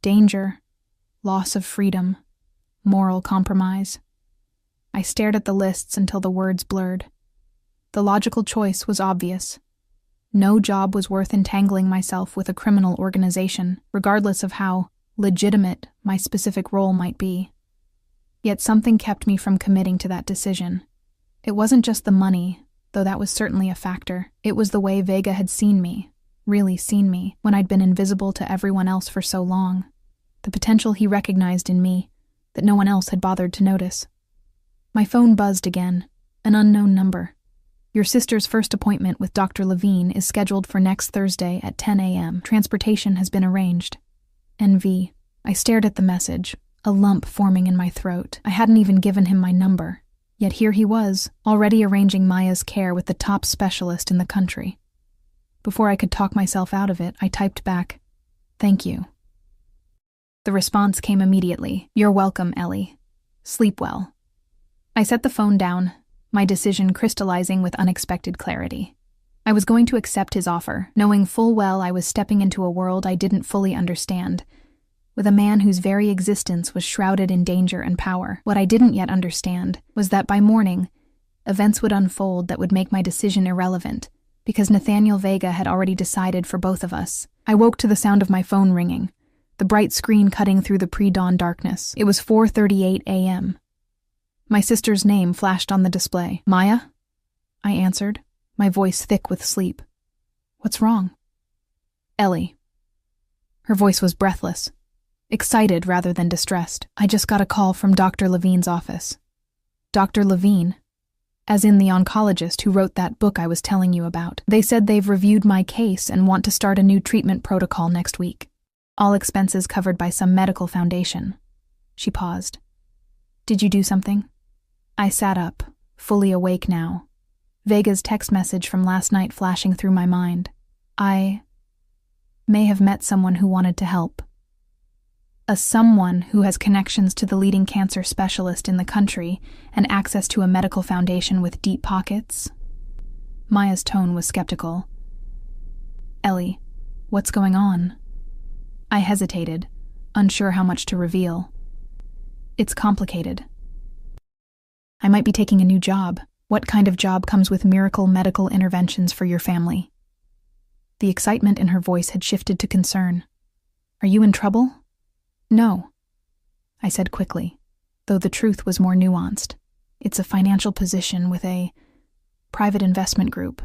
danger, loss of freedom, moral compromise. I stared at the lists until the words blurred. The logical choice was obvious. No job was worth entangling myself with a criminal organization, regardless of how legitimate my specific role might be. Yet something kept me from committing to that decision. It wasn't just the money, though that was certainly a factor. It was the way Vega had seen me, really seen me, when I'd been invisible to everyone else for so long. The potential he recognized in me that no one else had bothered to notice. My phone buzzed again, an unknown number. "Your sister's first appointment with Dr. Levine is scheduled for next Thursday at 10 a.m. Transportation has been arranged. NV." I stared at the message, a lump forming in my throat. I hadn't even given him my number, yet here he was, already arranging Maya's care with the top specialist in the country. Before I could talk myself out of it, I typed back, "Thank you." The response came immediately. "You're welcome, Ellie. Sleep well." I set the phone down, my decision crystallizing with unexpected clarity. I was going to accept his offer, knowing full well I was stepping into a world I didn't fully understand, with a man whose very existence was shrouded in danger and power. What I didn't yet understand was that by morning, events would unfold that would make my decision irrelevant, because Nathaniel Vega had already decided for both of us. I woke to the sound of my phone ringing, the bright screen cutting through the pre-dawn darkness. It was 4:38 a.m. My sister's name flashed on the display. "Maya?" I answered, my voice thick with sleep. "What's wrong?" "Ellie." Her voice was breathless, excited rather than distressed. "I just got a call from Dr. Levine's office." "Dr. Levine?" "As in the oncologist who wrote that book I was telling you about. They said they've reviewed my case and want to start a new treatment protocol next week. All expenses covered by some medical foundation." She paused. "Did you do something?" I sat up, fully awake now, Vega's text message from last night flashing through my mind. I may have met someone who wanted to help. A someone who has connections to the leading cancer specialist in the country and access to a medical foundation with deep pockets. Maya's tone was skeptical. "Ellie, what's going on?" I hesitated, unsure how much to reveal. "It's complicated. I might be taking a new job. What kind of job comes with miracle medical interventions for your family?" The excitement in her voice had shifted to concern. "Are you in trouble?" "No," I said quickly, though the truth was more nuanced. "It's a financial position with a private investment group.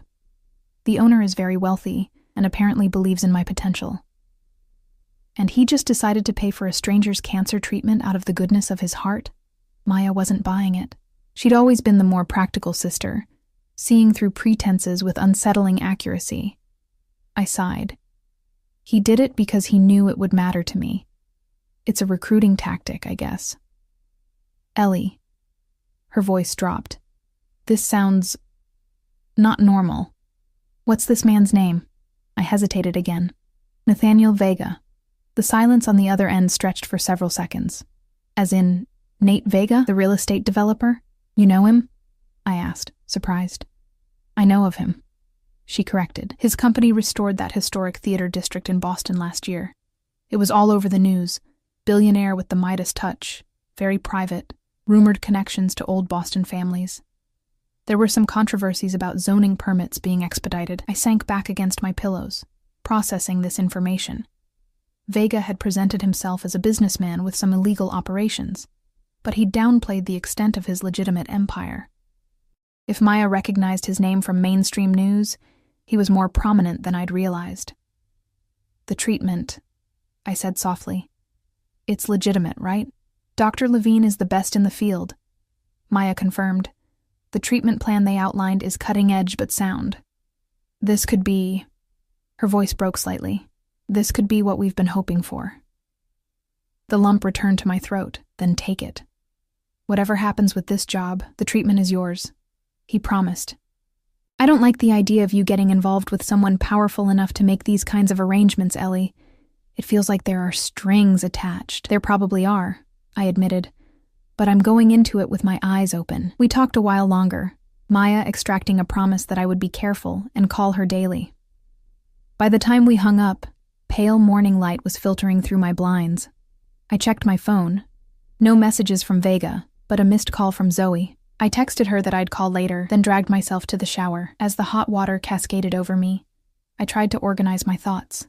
The owner is very wealthy and apparently believes in my potential. And he just decided to pay for a stranger's cancer treatment out of the goodness of his heart?" Maya wasn't buying it. She'd always been the more practical sister, seeing through pretenses with unsettling accuracy. I sighed. He did it because he knew it would matter to me. It's a recruiting tactic, I guess. "Ellie." Her voice dropped. "This sounds not normal. What's this man's name?" I hesitated again. "Nathaniel Vega." The silence on the other end stretched for several seconds. "As in, Nate Vega, the real estate developer? You know him?" I asked, surprised. "I know of him," she corrected. "His company restored that historic theater district in Boston last year. It was all over the news. Billionaire with the Midas touch, very private, rumored connections to old Boston families." There were some controversies about zoning permits being expedited. I sank back against my pillows, processing this information. Vega had presented himself as a businessman with some illegal operations, but he downplayed the extent of his legitimate empire. If Maya recognized his name from mainstream news, he was more prominent than I'd realized. "The treatment," I said softly. "It's legitimate, right? Dr. Levine is the best in the field." Maya confirmed. "The treatment plan they outlined is cutting-edge but sound. This could be..." Her voice broke slightly. "This could be what we've been hoping for." The lump returned to my throat. "Then take it. Whatever happens with this job, the treatment is yours," he promised. "I don't like the idea of you getting involved with someone powerful enough to make these kinds of arrangements, Ellie. It feels like there are strings attached." "There probably are," I admitted, "but I'm going into it with my eyes open." We talked a while longer, Maya extracting a promise that I would be careful and call her daily. By the time we hung up, pale morning light was filtering through my blinds. I checked my phone. No messages from Vega, but a missed call from Zoe. I texted her that I'd call later, then dragged myself to the shower. As the hot water cascaded over me, I tried to organize my thoughts.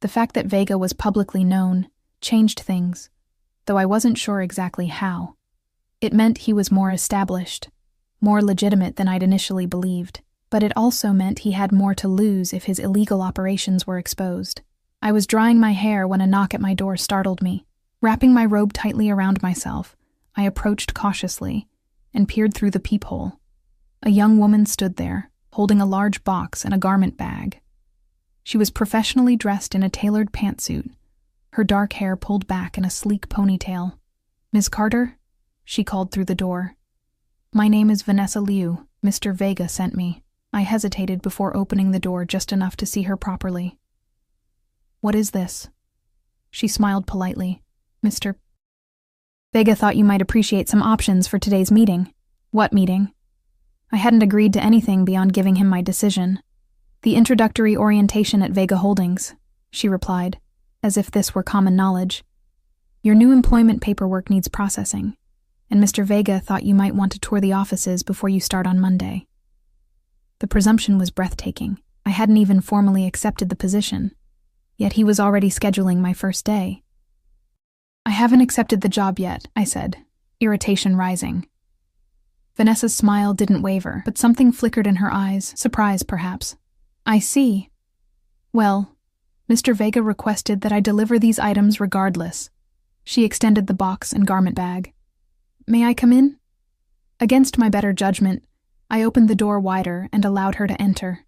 The fact that Vega was publicly known changed things, though I wasn't sure exactly how. It meant he was more established, more legitimate than I'd initially believed, but it also meant he had more to lose if his illegal operations were exposed. I was drying my hair when a knock at my door startled me. Wrapping my robe tightly around myself, I approached cautiously and peered through the peephole. A young woman stood there, holding a large box and a garment bag. She was professionally dressed in a tailored pantsuit, her dark hair pulled back in a sleek ponytail. "Ms. Carter?" she called through the door. "My name is Vanessa Liu. Mr. Vega sent me." I hesitated before opening the door just enough to see her properly. "What is this?" She smiled politely. "Mr. Vega thought you might appreciate some options for today's meeting." "What meeting?" I hadn't agreed to anything beyond giving him my decision. "The introductory orientation at Vega Holdings," she replied, as if this were common knowledge. "Your new employment paperwork needs processing, and Mr. Vega thought you might want to tour the offices before you start on Monday." The presumption was breathtaking. I hadn't even formally accepted the position, yet he was already scheduling my first day. "I haven't accepted the job yet," I said, irritation rising. Vanessa's smile didn't waver, but something flickered in her eyes, surprise perhaps. "I see. Well, Mr. Vega requested that I deliver these items regardless." She extended the box and garment bag. "May I come in?" Against my better judgment, I opened the door wider and allowed her to enter.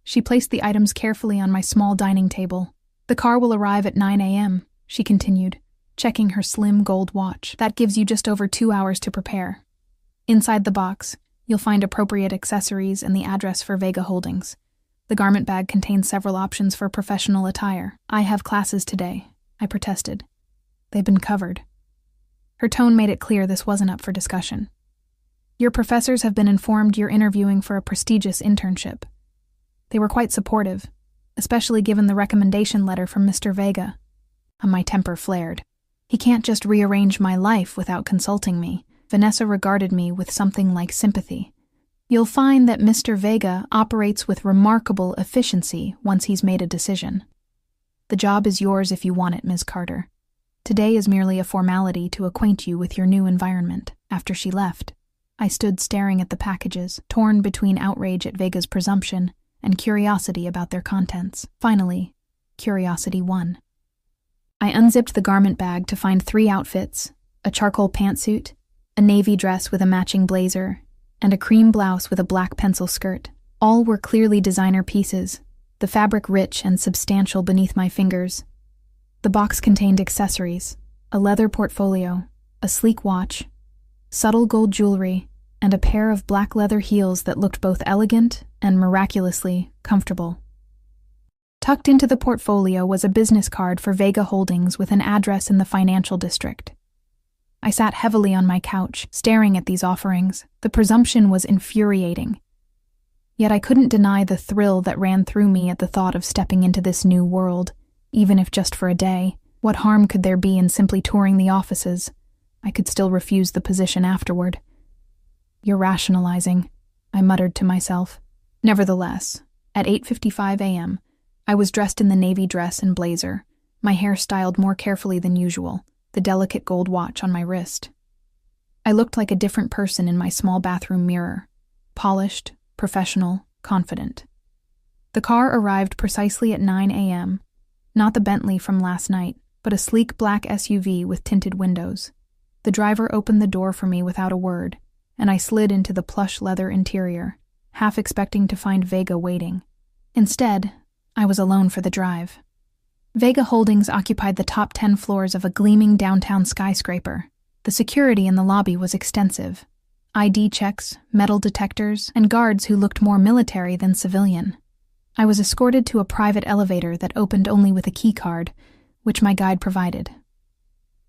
She placed the items carefully on my small dining table. "The car will arrive at 9 a.m., she continued, checking her slim gold watch. "That gives you just over 2 hours to prepare. Inside the box, you'll find appropriate accessories and the address for Vega Holdings. The garment bag contains several options for professional attire." "I have classes today," I protested. "They've been covered." Her tone made it clear this wasn't up for discussion. "Your professors have been informed you're interviewing for a prestigious internship." They were quite supportive, especially given the recommendation letter from Mr. Vega. My temper flared. He can't just rearrange my life without consulting me. Vanessa regarded me with something like sympathy. "You'll find that Mr. Vega operates with remarkable efficiency once he's made a decision. The job is yours if you want it, Ms. Carter. Today is merely a formality to acquaint you with your new environment." After she left, I stood staring at the packages, torn between outrage at Vega's presumption and curiosity about their contents. Finally, curiosity won. I unzipped the garment bag to find 3 outfits: a charcoal pantsuit, a navy dress with a matching blazer, and a cream blouse with a black pencil skirt. All were clearly designer pieces, the fabric rich and substantial beneath my fingers. The box contained accessories, a leather portfolio, a sleek watch, subtle gold jewelry, and a pair of black leather heels that looked both elegant and miraculously comfortable. Tucked into the portfolio was a business card for Vega Holdings with an address in the financial district. I sat heavily on my couch, staring at these offerings. The presumption was infuriating. Yet I couldn't deny the thrill that ran through me at the thought of stepping into this new world, even if just for a day. What harm could there be in simply touring the offices? I could still refuse the position afterward. "You're rationalizing," I muttered to myself. Nevertheless, at 8:55 a.m., I was dressed in the navy dress and blazer, my hair styled more carefully than usual, the delicate gold watch on my wrist. I looked like a different person in my small bathroom mirror, polished, professional, confident. The car arrived precisely at 9 a.m., not the Bentley from last night, but a sleek black SUV with tinted windows. The driver opened the door for me without a word, and I slid into the plush leather interior, half expecting to find Vega waiting. Instead, I was alone for the drive. Vega Holdings occupied the top 10 floors of a gleaming downtown skyscraper. The security in the lobby was extensive. ID checks, metal detectors, and guards who looked more military than civilian. I was escorted to a private elevator that opened only with a key card, which my guide provided.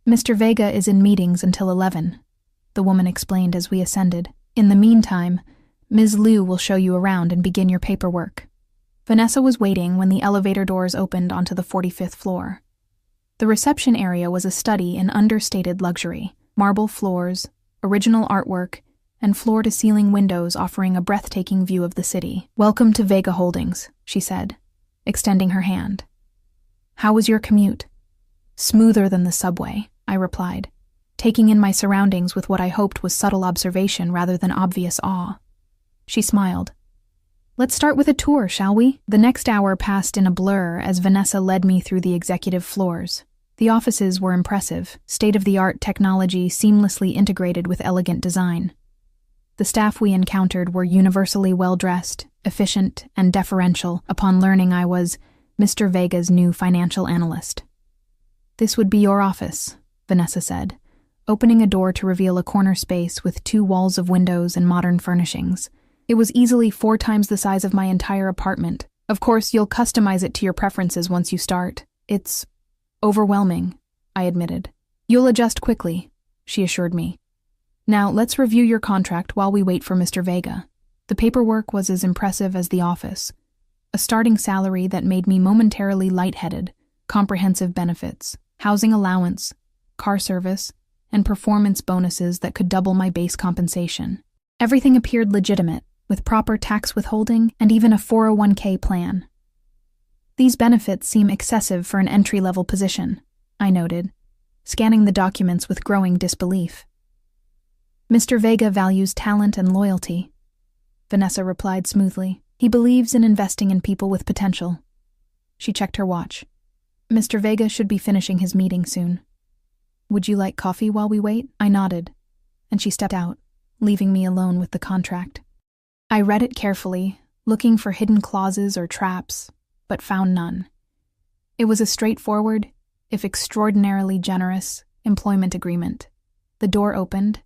"Mr. Vega is in meetings until 11, the woman explained as we ascended. "In the meantime, Ms. Liu will show you around and begin your paperwork." Vanessa was waiting when the elevator doors opened onto the 45th floor. The reception area was a study in understated luxury, marble floors, original artwork, and floor-to-ceiling windows offering a breathtaking view of the city. "Welcome to Vega Holdings," she said, extending her hand. "How was your commute?" "Smoother than the subway," I replied, taking in my surroundings with what I hoped was subtle observation rather than obvious awe. She smiled. "Let's start with a tour, shall we?" The next hour passed in a blur as Vanessa led me through the executive floors. The offices were impressive, state-of-the-art technology seamlessly integrated with elegant design. The staff we encountered were universally well-dressed, efficient, and deferential upon learning I was Mr. Vega's new financial analyst. "This would be your office," Vanessa said, opening a door to reveal a corner space with 2 walls of windows and modern furnishings. It was easily 4 times the size of my entire apartment. "Of course, you'll customize it to your preferences once you start. It's overwhelming," I admitted. "You'll adjust quickly," she assured me. "Now, let's review your contract while we wait for Mr. Vega." The paperwork was as impressive as the office. A starting salary that made me momentarily lightheaded, comprehensive benefits, housing allowance, car service, and performance bonuses that could double my base compensation. Everything appeared legitimate, with proper tax withholding and even a 401k plan. "These benefits seem excessive for an entry-level position," I noted, scanning the documents with growing disbelief. "Mr. Vega values talent and loyalty," Vanessa replied smoothly. "He believes in investing in people with potential." She checked her watch. "Mr. Vega should be finishing his meeting soon. Would you like coffee while we wait?" I nodded, and she stepped out, leaving me alone with the contract. I read it carefully, looking for hidden clauses or traps, but found none. It was a straightforward, if extraordinarily generous, employment agreement. The door opened,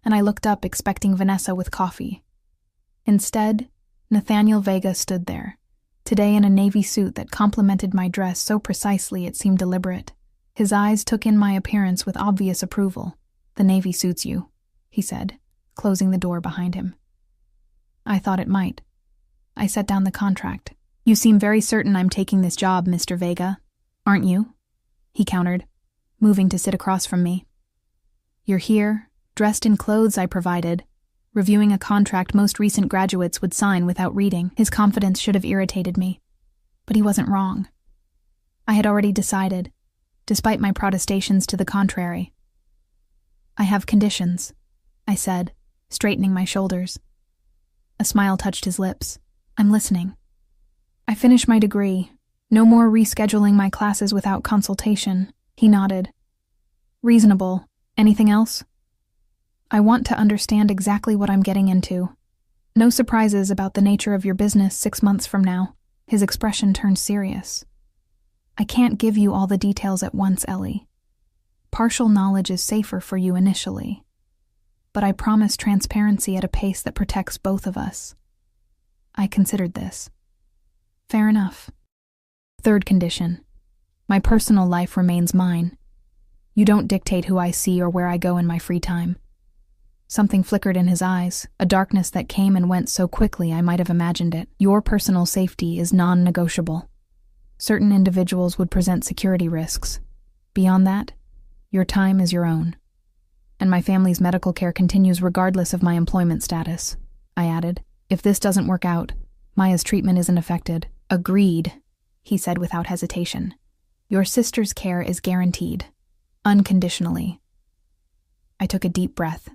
and I looked up expecting Vanessa with coffee. Instead, Nathaniel Vega stood there, today in a navy suit that complemented my dress so precisely it seemed deliberate. His eyes took in my appearance with obvious approval. "The navy suits you," he said, closing the door behind him. I thought it might. I set down the contract. "You seem very certain I'm taking this job, Mr. Vega, aren't you?" he countered, moving to sit across from me. "You're here, dressed in clothes I provided, reviewing a contract most recent graduates would sign without reading." His confidence should have irritated me, but he wasn't wrong. I had already decided, despite my protestations to the contrary. "I have conditions," I said, straightening my shoulders. A smile touched his lips. "I'm listening." "I finished my degree. No more rescheduling my classes without consultation." He nodded. "Reasonable. Anything else?" "I want to understand exactly what I'm getting into. No surprises about the nature of your business 6 months from now." His expression turned serious. "I can't give you all the details at once, Ellie. Partial knowledge is safer for you initially. But I promise transparency at a pace that protects both of us." I considered this. "Fair enough." "Third condition. My personal life remains mine. You don't dictate who I see or where I go in my free time." Something flickered in his eyes, a darkness that came and went so quickly I might have imagined it. "Your personal safety is non-negotiable. Certain individuals would present security risks. Beyond that, your time is your own. And my family's medical care continues regardless of my employment status." I added. If this doesn't work out, Maya's treatment isn't affected. Agreed, he said without hesitation. Your sister's care is guaranteed. Unconditionally. I took a deep breath.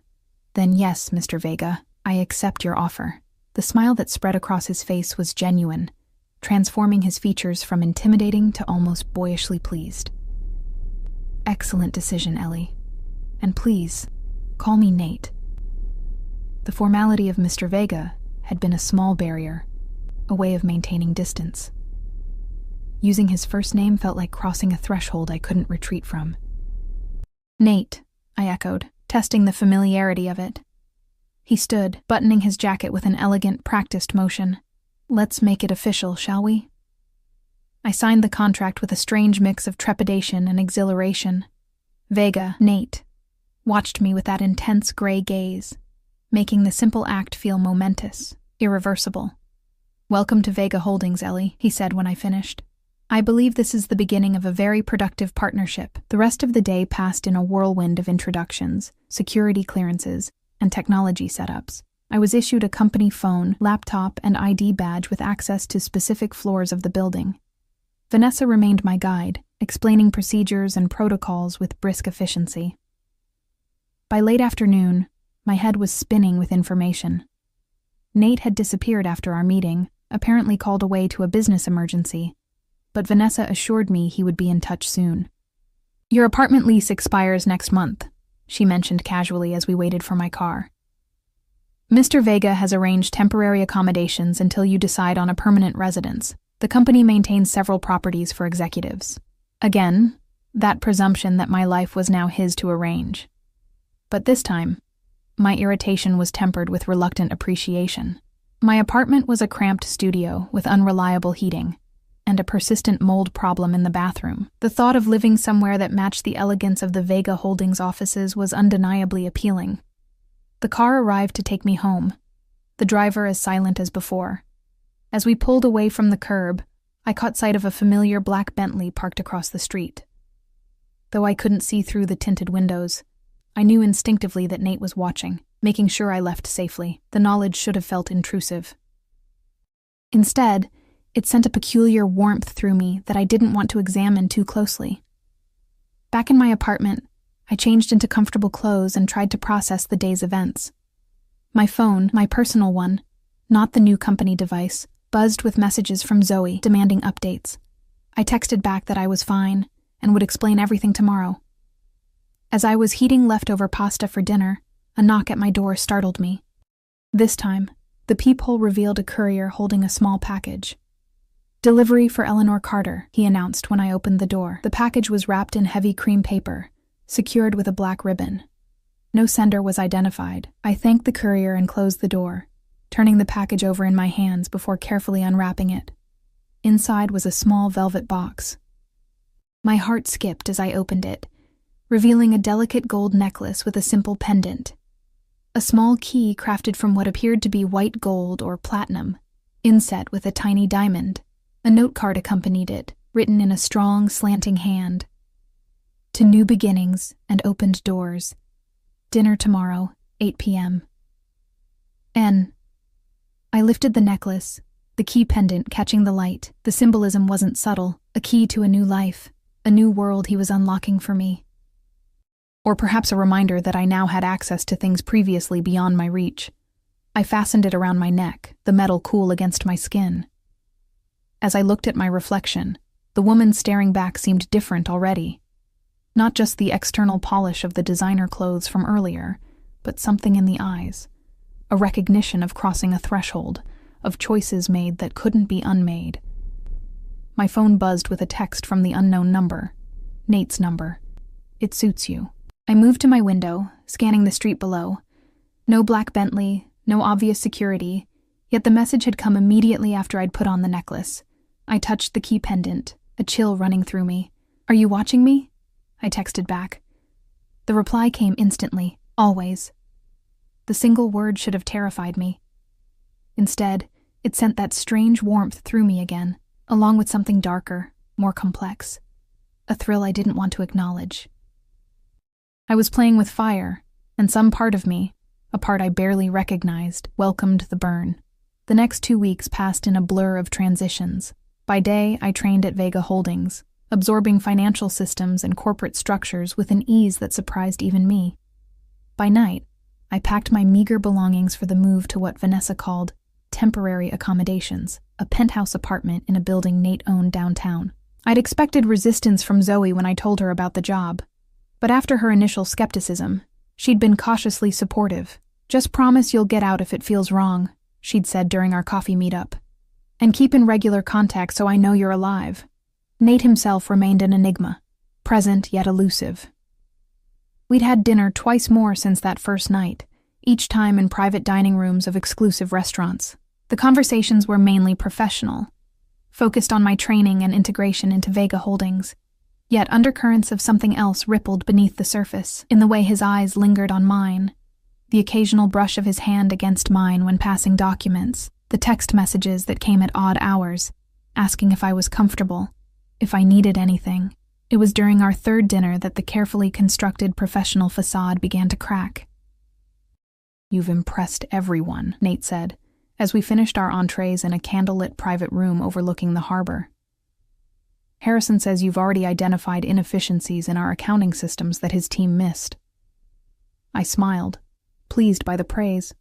Then yes, Mr. Vega, I accept your offer. The smile that spread across his face was genuine, transforming his features from intimidating to almost boyishly pleased. Excellent decision, Ellie. And please, call me Nate. The formality of Mr. Vega had been a small barrier, a way of maintaining distance. Using his first name felt like crossing a threshold I couldn't retreat from. Nate, I echoed, testing the familiarity of it. He stood, buttoning his jacket with an elegant, practiced motion. Let's make it official, shall we? I signed the contract with a strange mix of trepidation and exhilaration. Vega, Nate, watched me with that intense gray gaze, making the simple act feel momentous, irreversible. Welcome to Vega Holdings, Ellie, he said when I finished. I believe this is the beginning of a very productive partnership. The rest of the day passed in a whirlwind of introductions, security clearances, and technology setups. I was issued a company phone, laptop, and ID badge with access to specific floors of the building. Vanessa remained my guide, explaining procedures and protocols with brisk efficiency. By late afternoon, my head was spinning with information. Nate had disappeared after our meeting, apparently called away to a business emergency, but Vanessa assured me he would be in touch soon. Your apartment lease expires next month, she mentioned casually as we waited for my car. Mr. Vega has arranged temporary accommodations until you decide on a permanent residence. The company maintains several properties for executives. Again, that presumption that my life was now his to arrange. But this time, my irritation was tempered with reluctant appreciation. My apartment was a cramped studio with unreliable heating, and a persistent mold problem in the bathroom. The thought of living somewhere that matched the elegance of the Vega Holdings offices was undeniably appealing. The car arrived to take me home, the driver as silent as before. As we pulled away from the curb, I caught sight of a familiar black Bentley parked across the street. Though I couldn't see through the tinted windows, I knew instinctively that Nate was watching, making sure I left safely. The knowledge should have felt intrusive. Instead, it sent a peculiar warmth through me that I didn't want to examine too closely. Back in my apartment, I changed into comfortable clothes and tried to process the day's events. My phone, my personal one, not the new company device, buzzed with messages from Zoe demanding updates. I texted back that I was fine and would explain everything tomorrow. As I was heating leftover pasta for dinner, a knock at my door startled me. This time, the peephole revealed a courier holding a small package. Delivery for Eleanor Carter, he announced when I opened the door. The package was wrapped in heavy cream paper, secured with a black ribbon. No sender was identified. I thanked the courier and closed the door, turning the package over in my hands before carefully unwrapping it. Inside was a small velvet box. My heart skipped as I opened it, revealing a delicate gold necklace with a simple pendant. A small key crafted from what appeared to be white gold or platinum, inset with a tiny diamond. A note card accompanied it, written in a strong, slanting hand. To new beginnings and opened doors. Dinner tomorrow, 8 p.m. N. I lifted the necklace, the key pendant catching the light. The symbolism wasn't subtle, a key to a new life, a new world he was unlocking for me. Or perhaps a reminder that I now had access to things previously beyond my reach. I fastened it around my neck, the metal cool against my skin. As I looked at my reflection, the woman staring back seemed different already. Not just the external polish of the designer clothes from earlier, but something in the eyes. A recognition of crossing a threshold, of choices made that couldn't be unmade. My phone buzzed with a text from the unknown number. Nate's number. It suits you. I moved to my window, scanning the street below. No black Bentley, no obvious security, yet the message had come immediately after I'd put on the necklace. I touched the key pendant, a chill running through me. Are you watching me? I texted back. The reply came instantly, always. The single word should have terrified me. Instead, it sent that strange warmth through me again, along with something darker, more complex. A thrill I didn't want to acknowledge. I was playing with fire, and some part of me, a part I barely recognized, welcomed the burn. The next 2 weeks passed in a blur of transitions. By day, I trained at Vega Holdings, absorbing financial systems and corporate structures with an ease that surprised even me. By night, I packed my meager belongings for the move to what Vanessa called temporary accommodations, a penthouse apartment in a building Nate owned downtown. I'd expected resistance from Zoe when I told her about the job, but after her initial skepticism, she'd been cautiously supportive. "Just promise you'll get out if it feels wrong," she'd said during our coffee meetup. "And keep in regular contact so I know you're alive." Nate himself remained an enigma, present yet elusive. We'd had dinner twice more since that first night, each time in private dining rooms of exclusive restaurants. The conversations were mainly professional, focused on my training and integration into Vega Holdings. Yet undercurrents of something else rippled beneath the surface, in the way his eyes lingered on mine, the occasional brush of his hand against mine when passing documents, the text messages that came at odd hours, asking if I was comfortable, if I needed anything. It was during our third dinner that the carefully constructed professional facade began to crack. "You've impressed everyone," Nate said, as we finished our entrees in a candlelit private room overlooking the harbor. "Harrison says you've already identified inefficiencies in our accounting systems that his team missed." I smiled, pleased by the praise.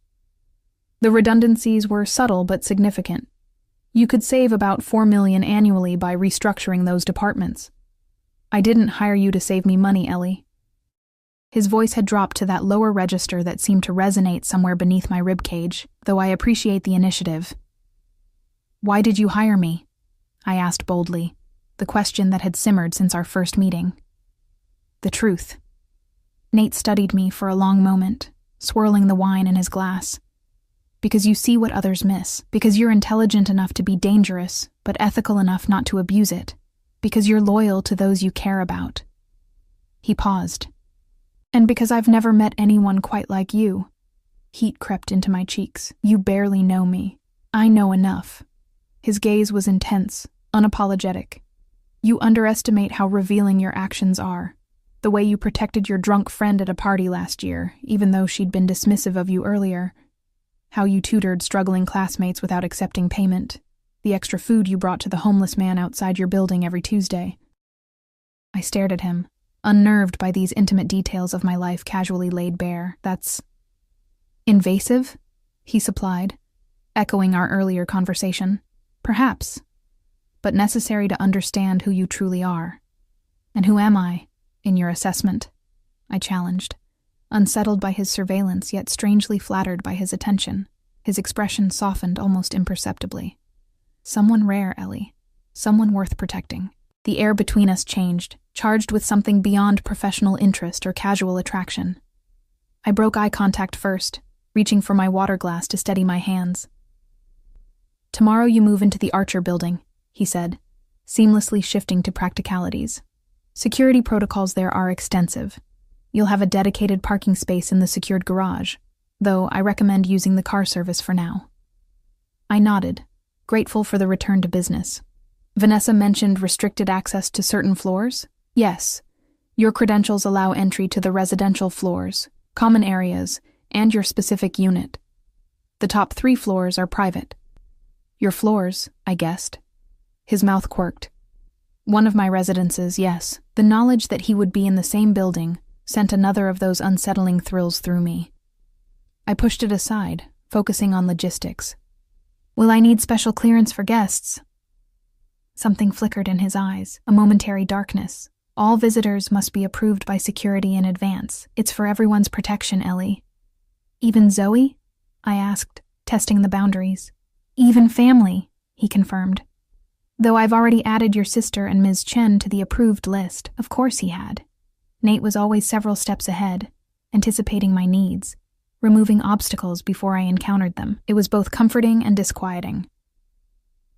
The redundancies were subtle but significant. You could save about $4 million annually by restructuring those departments. "I didn't hire you to save me money, Ellie." His voice had dropped to that lower register that seemed to resonate somewhere beneath my ribcage, though I appreciate the initiative. "Why did you hire me?" I asked boldly, the question that had simmered since our first meeting. "The truth." Nate studied me for a long moment, swirling the wine in his glass. "Because you see what others miss. Because you're intelligent enough to be dangerous, but ethical enough not to abuse it. Because you're loyal to those you care about." He paused. "And because I've never met anyone quite like you." Heat crept into my cheeks. "You barely know me. I know enough." His gaze was intense, unapologetic. "You underestimate how revealing your actions are. The way you protected your drunk friend at a party last year, even though she'd been dismissive of you earlier. How you tutored struggling classmates without accepting payment. The extra food you brought to the homeless man outside your building every Tuesday." I stared at him, unnerved by these intimate details of my life casually laid bare. "That's invasive?" he supplied, echoing our earlier conversation. "Perhaps, but necessary to understand who you truly are." "And who am I, in your assessment?" I challenged, unsettled by his surveillance yet strangely flattered by his attention. His expression softened almost imperceptibly. "Someone rare, Ellie. Someone worth protecting." The air between us changed, charged with something beyond professional interest or casual attraction. I broke eye contact first, reaching for my water glass to steady my hands. "Tomorrow you move into the Archer building," he said, seamlessly shifting to practicalities. "Security protocols there are extensive. You'll have a dedicated parking space in the secured garage, though I recommend using the car service for now." I nodded, grateful for the return to business. "Vanessa mentioned restricted access to certain floors?" "Yes. Your credentials allow entry to the residential floors, common areas, and your specific unit. The top 3 floors are private." "Your floors," I guessed. His mouth quirked. "One of my residences, yes." The knowledge that he would be in the same building sent another of those unsettling thrills through me. I pushed it aside, focusing on logistics. "Will I need special clearance for guests?" Something flickered in his eyes, a momentary darkness. "All visitors must be approved by security in advance. It's for everyone's protection, Ellie." "Even Zoe?" I asked, testing the boundaries. "Even family," he confirmed. "Though I've already added your sister and Ms. Chen to the approved list." Of course he had. Nate was always several steps ahead, anticipating my needs, removing obstacles before I encountered them. It was both comforting and disquieting.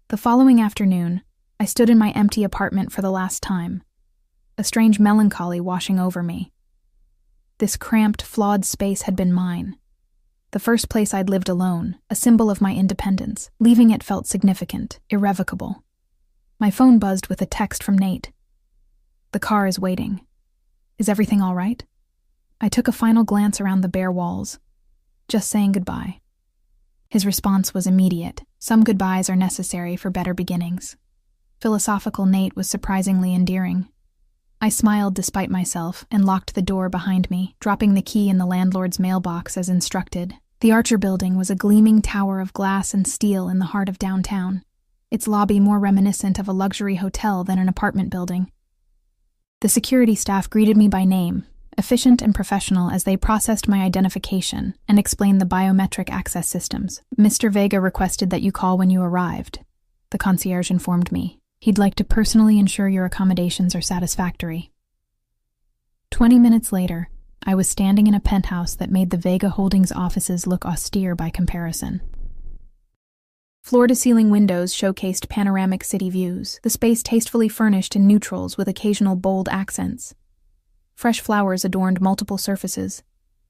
The following afternoon, I stood in my empty apartment for the last time, a strange melancholy washing over me. This cramped, flawed space had been mine. The first place I'd lived alone, a symbol of my independence. Leaving it felt significant, irrevocable. My phone buzzed with a text from Nate. "The car is waiting. Is everything all right?" I took a final glance around the bare walls. Just saying goodbye. His response was immediate. Some goodbyes are necessary for better beginnings. Philosophical Nate was surprisingly endearing. I smiled despite myself and locked the door behind me, dropping the key in the landlord's mailbox as instructed. The Archer Building was a gleaming tower of glass and steel in the heart of downtown, its lobby more reminiscent of a luxury hotel than an apartment building. The security staff greeted me by name, efficient and professional as they processed my identification and explained the biometric access systems. "Mr. Vega requested that you call when you arrived," the concierge informed me. "He'd like to personally ensure your accommodations are satisfactory." 20 minutes later, I was standing in a penthouse that made the Vega Holdings offices look austere by comparison. Floor-to-ceiling windows showcased panoramic city views, the space tastefully furnished in neutrals with occasional bold accents. Fresh flowers adorned multiple surfaces,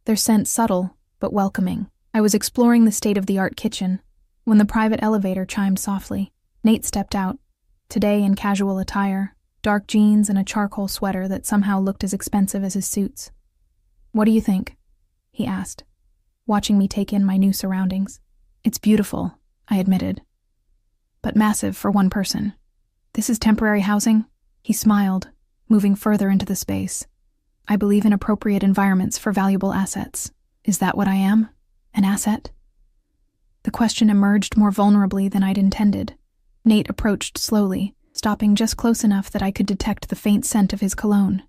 their scent subtle but welcoming. I was exploring the state-of-the-art kitchen when the private elevator chimed softly. Nate stepped out, today in casual attire, dark jeans and a charcoal sweater that somehow looked as expensive as his suits. "What do you think?" he asked, watching me take in my new surroundings. "It's beautiful," I admitted, "but massive for one person. This is temporary housing?" He smiled, moving further into the space. "I believe in appropriate environments for valuable assets. Is that what I am? An asset?" The question emerged more vulnerably than I'd intended. Nate approached slowly, stopping just close enough that I could detect the faint scent of his cologne.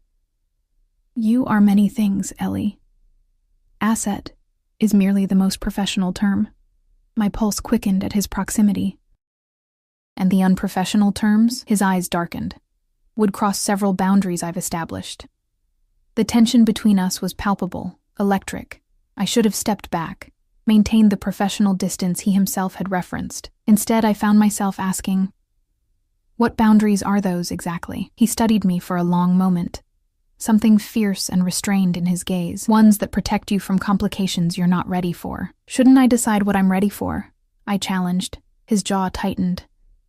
"You are many things, Ellie. Asset is merely the most professional term." My pulse quickened at his proximity. "And the unprofessional terms?" His eyes darkened. "Would cross several boundaries I've established." The tension between us was palpable, electric. I should have stepped back, maintained the professional distance he himself had referenced. Instead, I found myself asking, "What boundaries are those exactly?" He studied me for a long moment, something fierce and restrained in his gaze, ones that protect you from complications you're not ready for. "Shouldn't I decide what I'm ready for?" I challenged. His jaw tightened.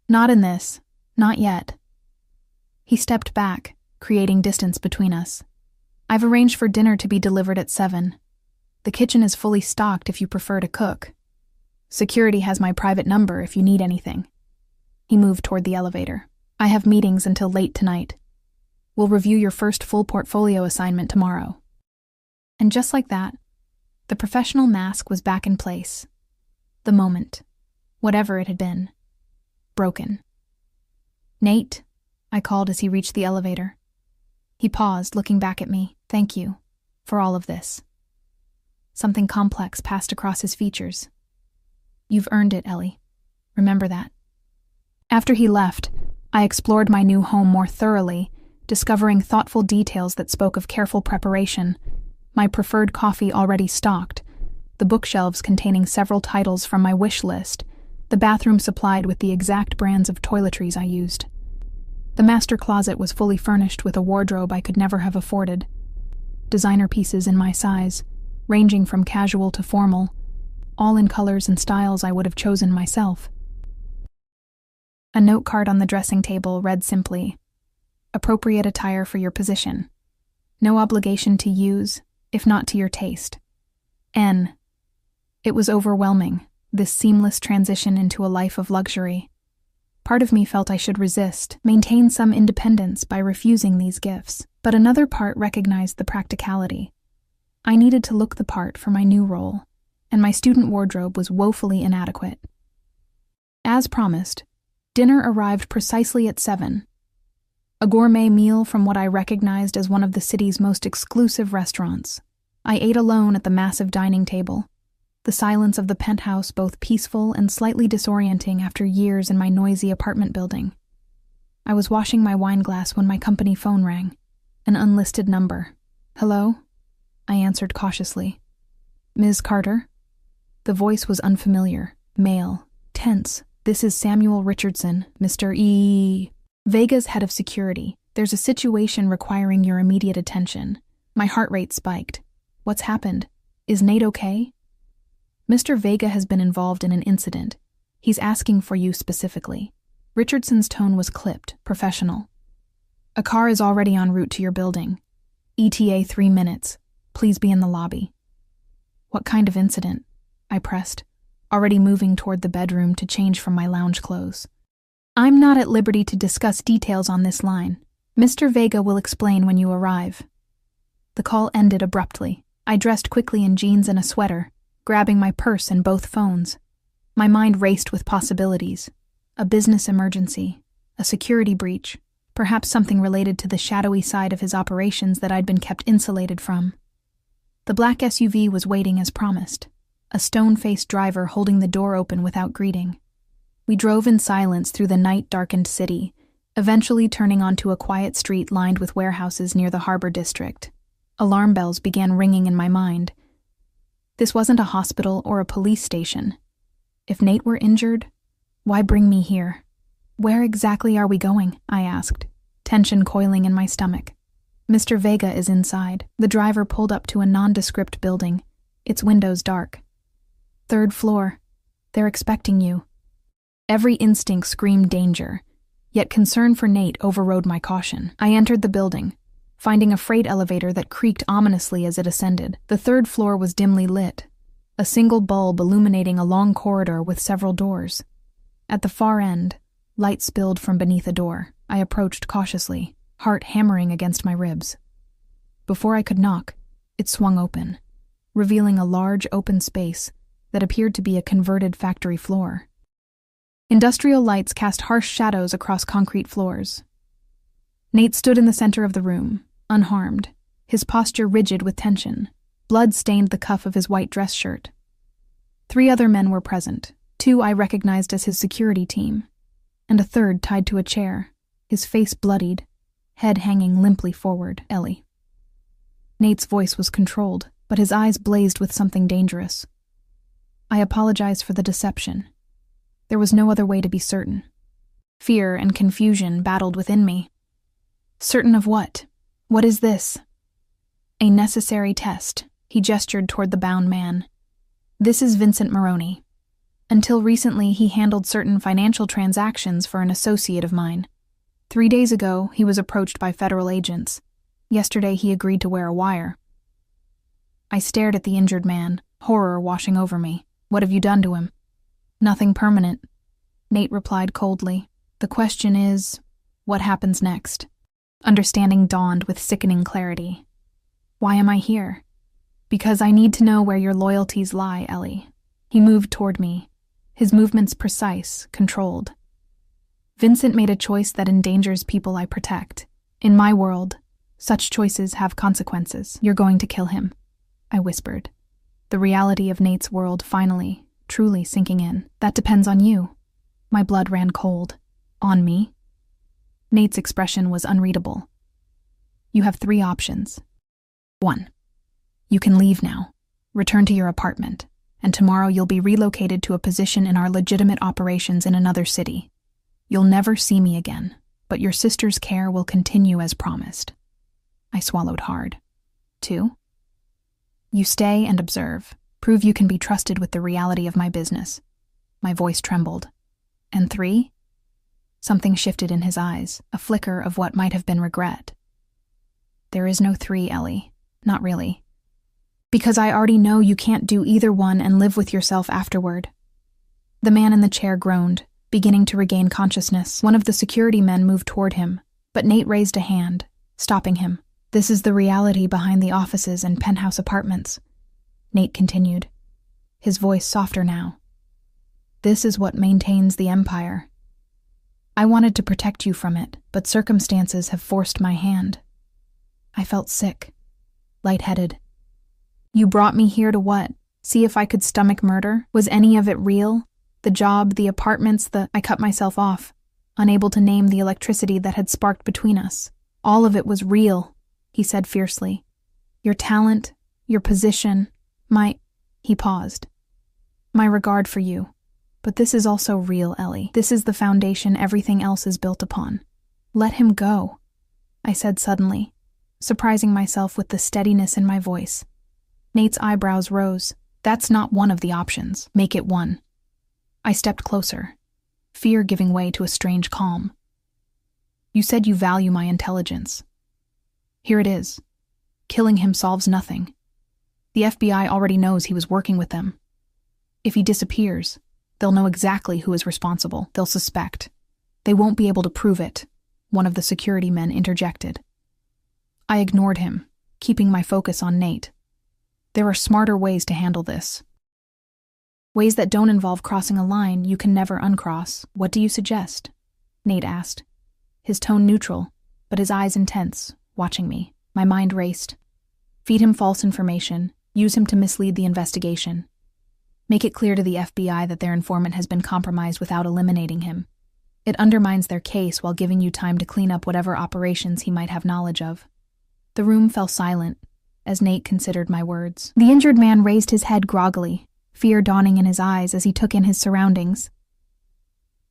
"Not in this. Not yet." He stepped back, creating distance between us. "I've arranged for dinner to be delivered at 7. The kitchen is fully stocked if you prefer to cook. Security has my private number if you need anything." He moved toward the elevator. "I have meetings until late tonight. We'll review your first full portfolio assignment tomorrow." And just like that, the professional mask was back in place. The moment, whatever it had been, broken. "Nate," I called as he reached the elevator. He paused, looking back at me. "Thank you for all of this." Something complex passed across his features. "You've earned it, Ellie. Remember that." After he left, I explored my new home more thoroughly, discovering thoughtful details that spoke of careful preparation, my preferred coffee already stocked, the bookshelves containing several titles from my wish list, the bathroom supplied with the exact brands of toiletries I used. The master closet was fully furnished with a wardrobe I could never have afforded. Designer pieces in my size, ranging from casual to formal, all in colors and styles I would have chosen myself. A note card on the dressing table read simply, "Appropriate attire for your position. No obligation to use, if not to your taste. N." It was overwhelming, this seamless transition into a life of luxury. Part of me felt I should resist, maintain some independence by refusing these gifts, but another part recognized the practicality. I needed to look the part for my new role, and my student wardrobe was woefully inadequate. As promised, dinner arrived precisely at 7. A gourmet meal from what I recognized as one of the city's most exclusive restaurants. I ate alone at the massive dining table, the silence of the penthouse both peaceful and slightly disorienting after years in my noisy apartment building. I was washing my wine glass when my company phone rang, an unlisted number. "Hello?" I answered cautiously. "Ms. Carter?" The voice was unfamiliar, male, tense. "This is Samuel Richardson, Mr. E. Vega's head of security. There's a situation requiring your immediate attention." My heart rate spiked. "What's happened? Is Nate okay?" "Mr. Vega has been involved in an incident. He's asking for you specifically." Richardson's tone was clipped, professional. "A car is already en route to your building. ETA 3 minutes. Please be in the lobby." "What kind of incident?" I pressed, already moving toward the bedroom to change from my lounge clothes. I'm not at liberty to discuss details on this line. Mr. Vega will explain when you arrive. The call ended abruptly. I dressed quickly in jeans and a sweater, grabbing my purse and both phones. My mind raced with possibilities. A business emergency, a security breach, perhaps something related to the shadowy side of his operations that I'd been kept insulated from. The black SUV was waiting as promised, a stone-faced driver holding the door open without greeting. We drove in silence through the night-darkened city, eventually turning onto a quiet street lined with warehouses near the harbor district. Alarm bells began ringing in my mind. This wasn't a hospital or a police station. If Nate were injured, why bring me here? Where exactly are we going? I asked, tension coiling in my stomach. Mr. Vega is inside. The driver pulled up to a nondescript building, its windows dark. 3rd floor. They're expecting you. Every instinct screamed danger, yet concern for Nate overrode my caution. I entered the building, finding a freight elevator that creaked ominously as it ascended. The 3rd floor was dimly lit, a single bulb illuminating a long corridor with several doors. At the far end, light spilled from beneath a door. I approached cautiously, heart hammering against my ribs. Before I could knock, it swung open, revealing a large open space that appeared to be a converted factory floor. Industrial lights cast harsh shadows across concrete floors. Nate stood in the center of the room, unharmed, his posture rigid with tension. Blood stained the cuff of his white dress shirt. 3 other men were present, 2 I recognized as his security team, and a 3rd tied to a chair, his face bloodied, head hanging limply forward. Ellie. Nate's voice was controlled, but his eyes blazed with something dangerous. I apologized for the deception. There was no other way to be certain. Fear and confusion battled within me. Certain of what? What is this? A necessary test. He gestured toward the bound man. This is Vincent Maroney. Until recently, he handled certain financial transactions for an associate of mine. 3 days ago, he was approached by federal agents. Yesterday, he agreed to wear a wire. I stared at the injured man, horror washing over me. What have you done to him? Nothing permanent, Nate replied coldly. The question is, what happens next? Understanding dawned with sickening clarity. Why am I here? Because I need to know where your loyalties lie, Ellie. He moved toward me, his movements precise, controlled. Vincent made a choice that endangers people I protect. In my world, such choices have consequences. You're going to kill him, I whispered. The reality of Nate's world finally, truly sinking in. That depends on you. My blood ran cold. On me? Nate's expression was unreadable. You have 3 options. 1. You can leave now, return to your apartment, and tomorrow you'll be relocated to a position in our legitimate operations in another city. You'll never see me again, but your sister's care will continue as promised. I swallowed hard. 2. You stay and observe. Prove you can be trusted with the reality of my business. My voice trembled. And 3? Something shifted in his eyes, a flicker of what might have been regret. There is no 3, Ellie. Not really. Because I already know you can't do either one and live with yourself afterward. The man in the chair groaned, beginning to regain consciousness. One of the security men moved toward him, but Nate raised a hand, stopping him. This is the reality behind the offices and penthouse apartments, Nate continued, his voice softer now. This is what maintains the empire. I wanted to protect you from it, but circumstances have forced my hand. I felt sick, lightheaded. You brought me here to what? See if I could stomach murder? Was any of it real? The job, the apartments, I cut myself off, unable to name the electricity that had sparked between us. All of it was real, he said fiercely. Your talent, your position, he paused. My regard for you. But this is also real, Ellie. This is the foundation everything else is built upon. Let him go, I said suddenly, surprising myself with the steadiness in my voice. Nate's eyebrows rose. That's not one of the options. Make it one. I stepped closer, fear giving way to a strange calm. You said you value my intelligence. Here it is. Killing him solves nothing. The FBI already knows he was working with them. If he disappears, they'll know exactly who is responsible. They'll suspect. They won't be able to prove it, one of the security men interjected. I ignored him, keeping my focus on Nate. There are smarter ways to handle this. Ways that don't involve crossing a line you can never uncross. What do you suggest? Nate asked, his tone neutral, but his eyes intense, watching me. My mind raced. Feed him false information, use him to mislead the investigation. Make it clear to the FBI that their informant has been compromised without eliminating him. It undermines their case while giving you time to clean up whatever operations he might have knowledge of. The room fell silent as Nate considered my words. The injured man raised his head groggily, fear dawning in his eyes as he took in his surroundings.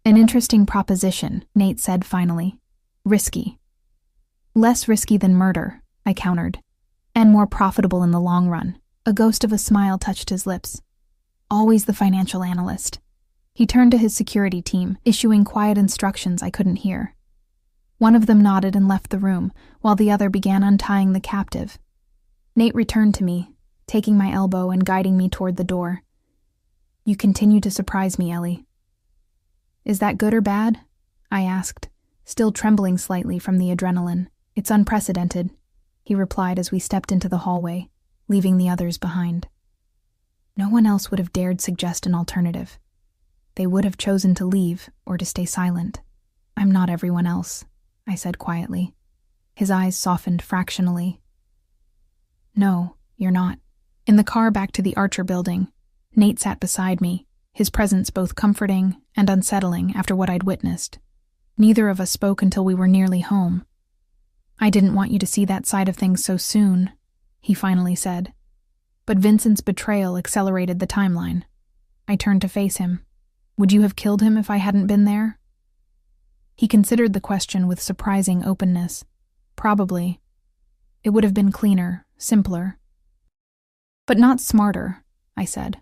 An interesting proposition, Nate said finally. Risky. Less risky than murder, I countered, and more profitable in the long run. A ghost of a smile touched his lips. Always the financial analyst. He turned to his security team, issuing quiet instructions I couldn't hear. One of them nodded and left the room, while the other began untying the captive. Nate returned to me, taking my elbow and guiding me toward the door. You continue to surprise me, Ellie. Is that good or bad? I asked, still trembling slightly from the adrenaline. It's unprecedented, he replied as we stepped into the hallway, leaving the others behind. No one else would have dared suggest an alternative. They would have chosen to leave or to stay silent. I'm not everyone else, I said quietly. His eyes softened fractionally. No, you're not. In the car back to the Archer building, Nate sat beside me, his presence both comforting and unsettling after what I'd witnessed. Neither of us spoke until we were nearly home. I didn't want you to see that side of things so soon, he finally said. But Vincent's betrayal accelerated the timeline. I turned to face him. Would you have killed him if I hadn't been there? He considered the question with surprising openness. Probably. It would have been cleaner, simpler. But not smarter, I said.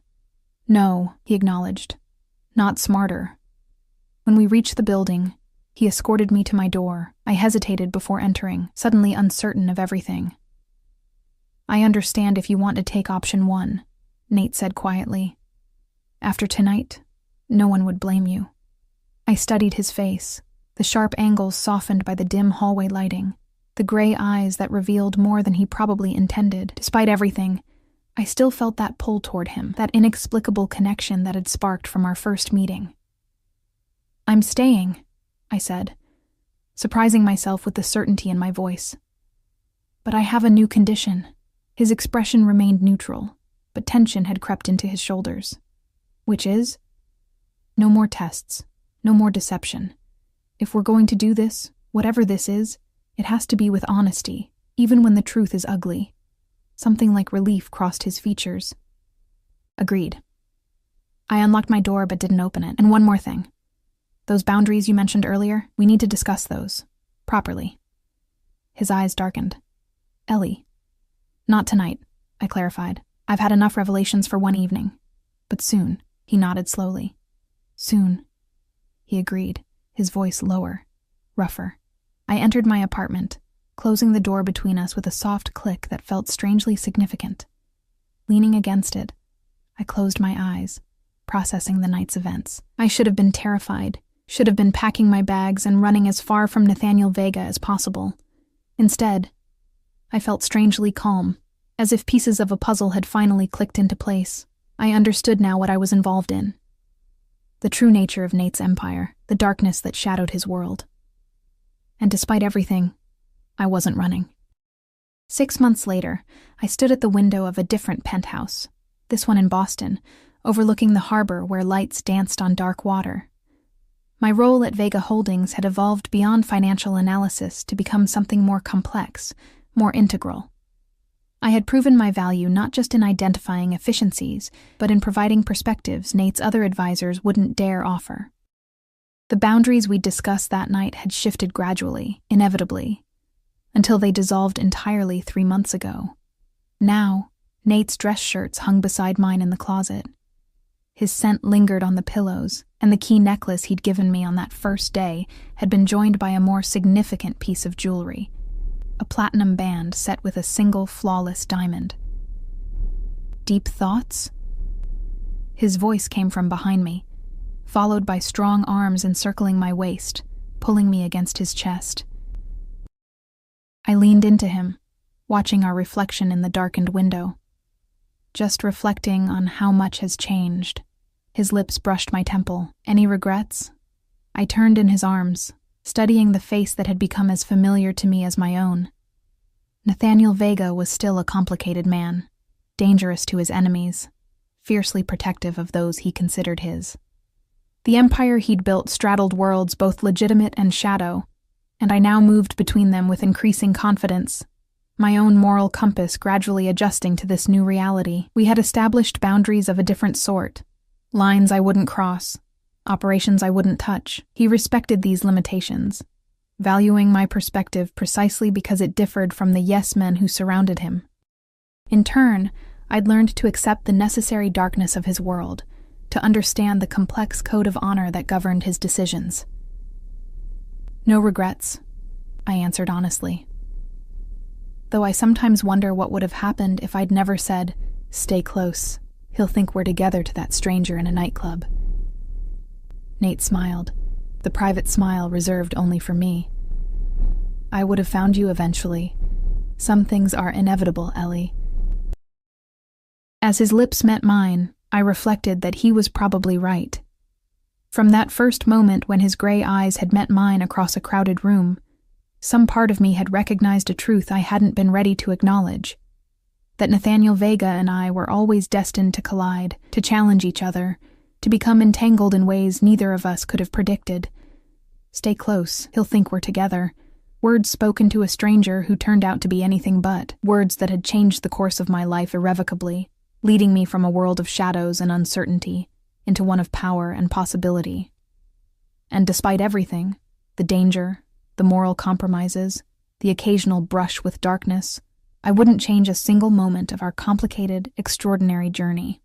No, he acknowledged. Not smarter. When we reached the building, he escorted me to my door. I hesitated before entering, suddenly uncertain of everything. I understand if you want to take option 1, Nate said quietly. After tonight, no one would blame you. I studied his face, the sharp angles softened by the dim hallway lighting, the gray eyes that revealed more than he probably intended. Despite everything, I still felt that pull toward him, that inexplicable connection that had sparked from our first meeting. I'm staying, I said, surprising myself with the certainty in my voice. But I have a new condition. His expression remained neutral, but tension had crept into his shoulders. Which is? No more tests, no more deception. If we're going to do this, whatever this is, it has to be with honesty, even when the truth is ugly. Something like relief crossed his features. Agreed. I unlocked my door but didn't open it. And one more thing. Those boundaries you mentioned earlier, we need to discuss those. Properly. His eyes darkened. Ellie. Not tonight, I clarified. I've had enough revelations for one evening. But soon, he nodded slowly. Soon, he agreed, his voice lower, rougher. I entered my apartment, closing the door between us with a soft click that felt strangely significant. Leaning against it, I closed my eyes, processing the night's events. I should have been terrified, should have been packing my bags and running as far from Nathaniel Vega as possible. Instead, I felt strangely calm, as if pieces of a puzzle had finally clicked into place. I understood now what I was involved in. The true nature of Nate's empire, the darkness that shadowed his world. And despite everything, I wasn't running. 6 months later, I stood at the window of a different penthouse, this one in Boston, overlooking the harbor where lights danced on dark water. My role at Vega Holdings had evolved beyond financial analysis to become something more complex, more integral. I had proven my value not just in identifying efficiencies, but in providing perspectives Nate's other advisors wouldn't dare offer. The boundaries we discussed that night had shifted gradually, inevitably, until they dissolved entirely 3 months ago. Now, Nate's dress shirts hung beside mine in the closet. His scent lingered on the pillows, and the key necklace he'd given me on that first day had been joined by a more significant piece of jewelry, a platinum band set with a single flawless diamond. Deep thoughts? His voice came from behind me, followed by strong arms encircling my waist, pulling me against his chest. I leaned into him, watching our reflection in the darkened window, just reflecting on how much has changed. His lips brushed my temple. Any regrets? I turned in his arms, studying the face that had become as familiar to me as my own. Nathaniel Vega was still a complicated man, dangerous to his enemies, fiercely protective of those he considered his. The empire he'd built straddled worlds both legitimate and shadow, and I now moved between them with increasing confidence, my own moral compass gradually adjusting to this new reality. We had established boundaries of a different sort, lines I wouldn't cross, operations I wouldn't touch. He respected these limitations, valuing my perspective precisely because it differed from the yes-men who surrounded him. In turn, I'd learned to accept the necessary darkness of his world, to understand the complex code of honor that governed his decisions. No regrets, I answered honestly. Though I sometimes wonder what would have happened if I'd never said, "Stay close, he'll think we're together," to that stranger in a nightclub. Nate smiled, the private smile reserved only for me. "I would have found you eventually. Some things are inevitable, Ellie." As his lips met mine, I reflected that he was probably right. From that first moment when his gray eyes had met mine across a crowded room, some part of me had recognized a truth I hadn't been ready to acknowledge: that Nathaniel Vega and I were always destined to collide, to challenge each other, to become entangled in ways neither of us could have predicted. "Stay close, he'll think we're together." Words spoken to a stranger who turned out to be anything but. Words that had changed the course of my life irrevocably, leading me from a world of shadows and uncertainty into one of power and possibility. And despite everything, the danger, the moral compromises, the occasional brush with darkness, I wouldn't change a single moment of our complicated, extraordinary journey.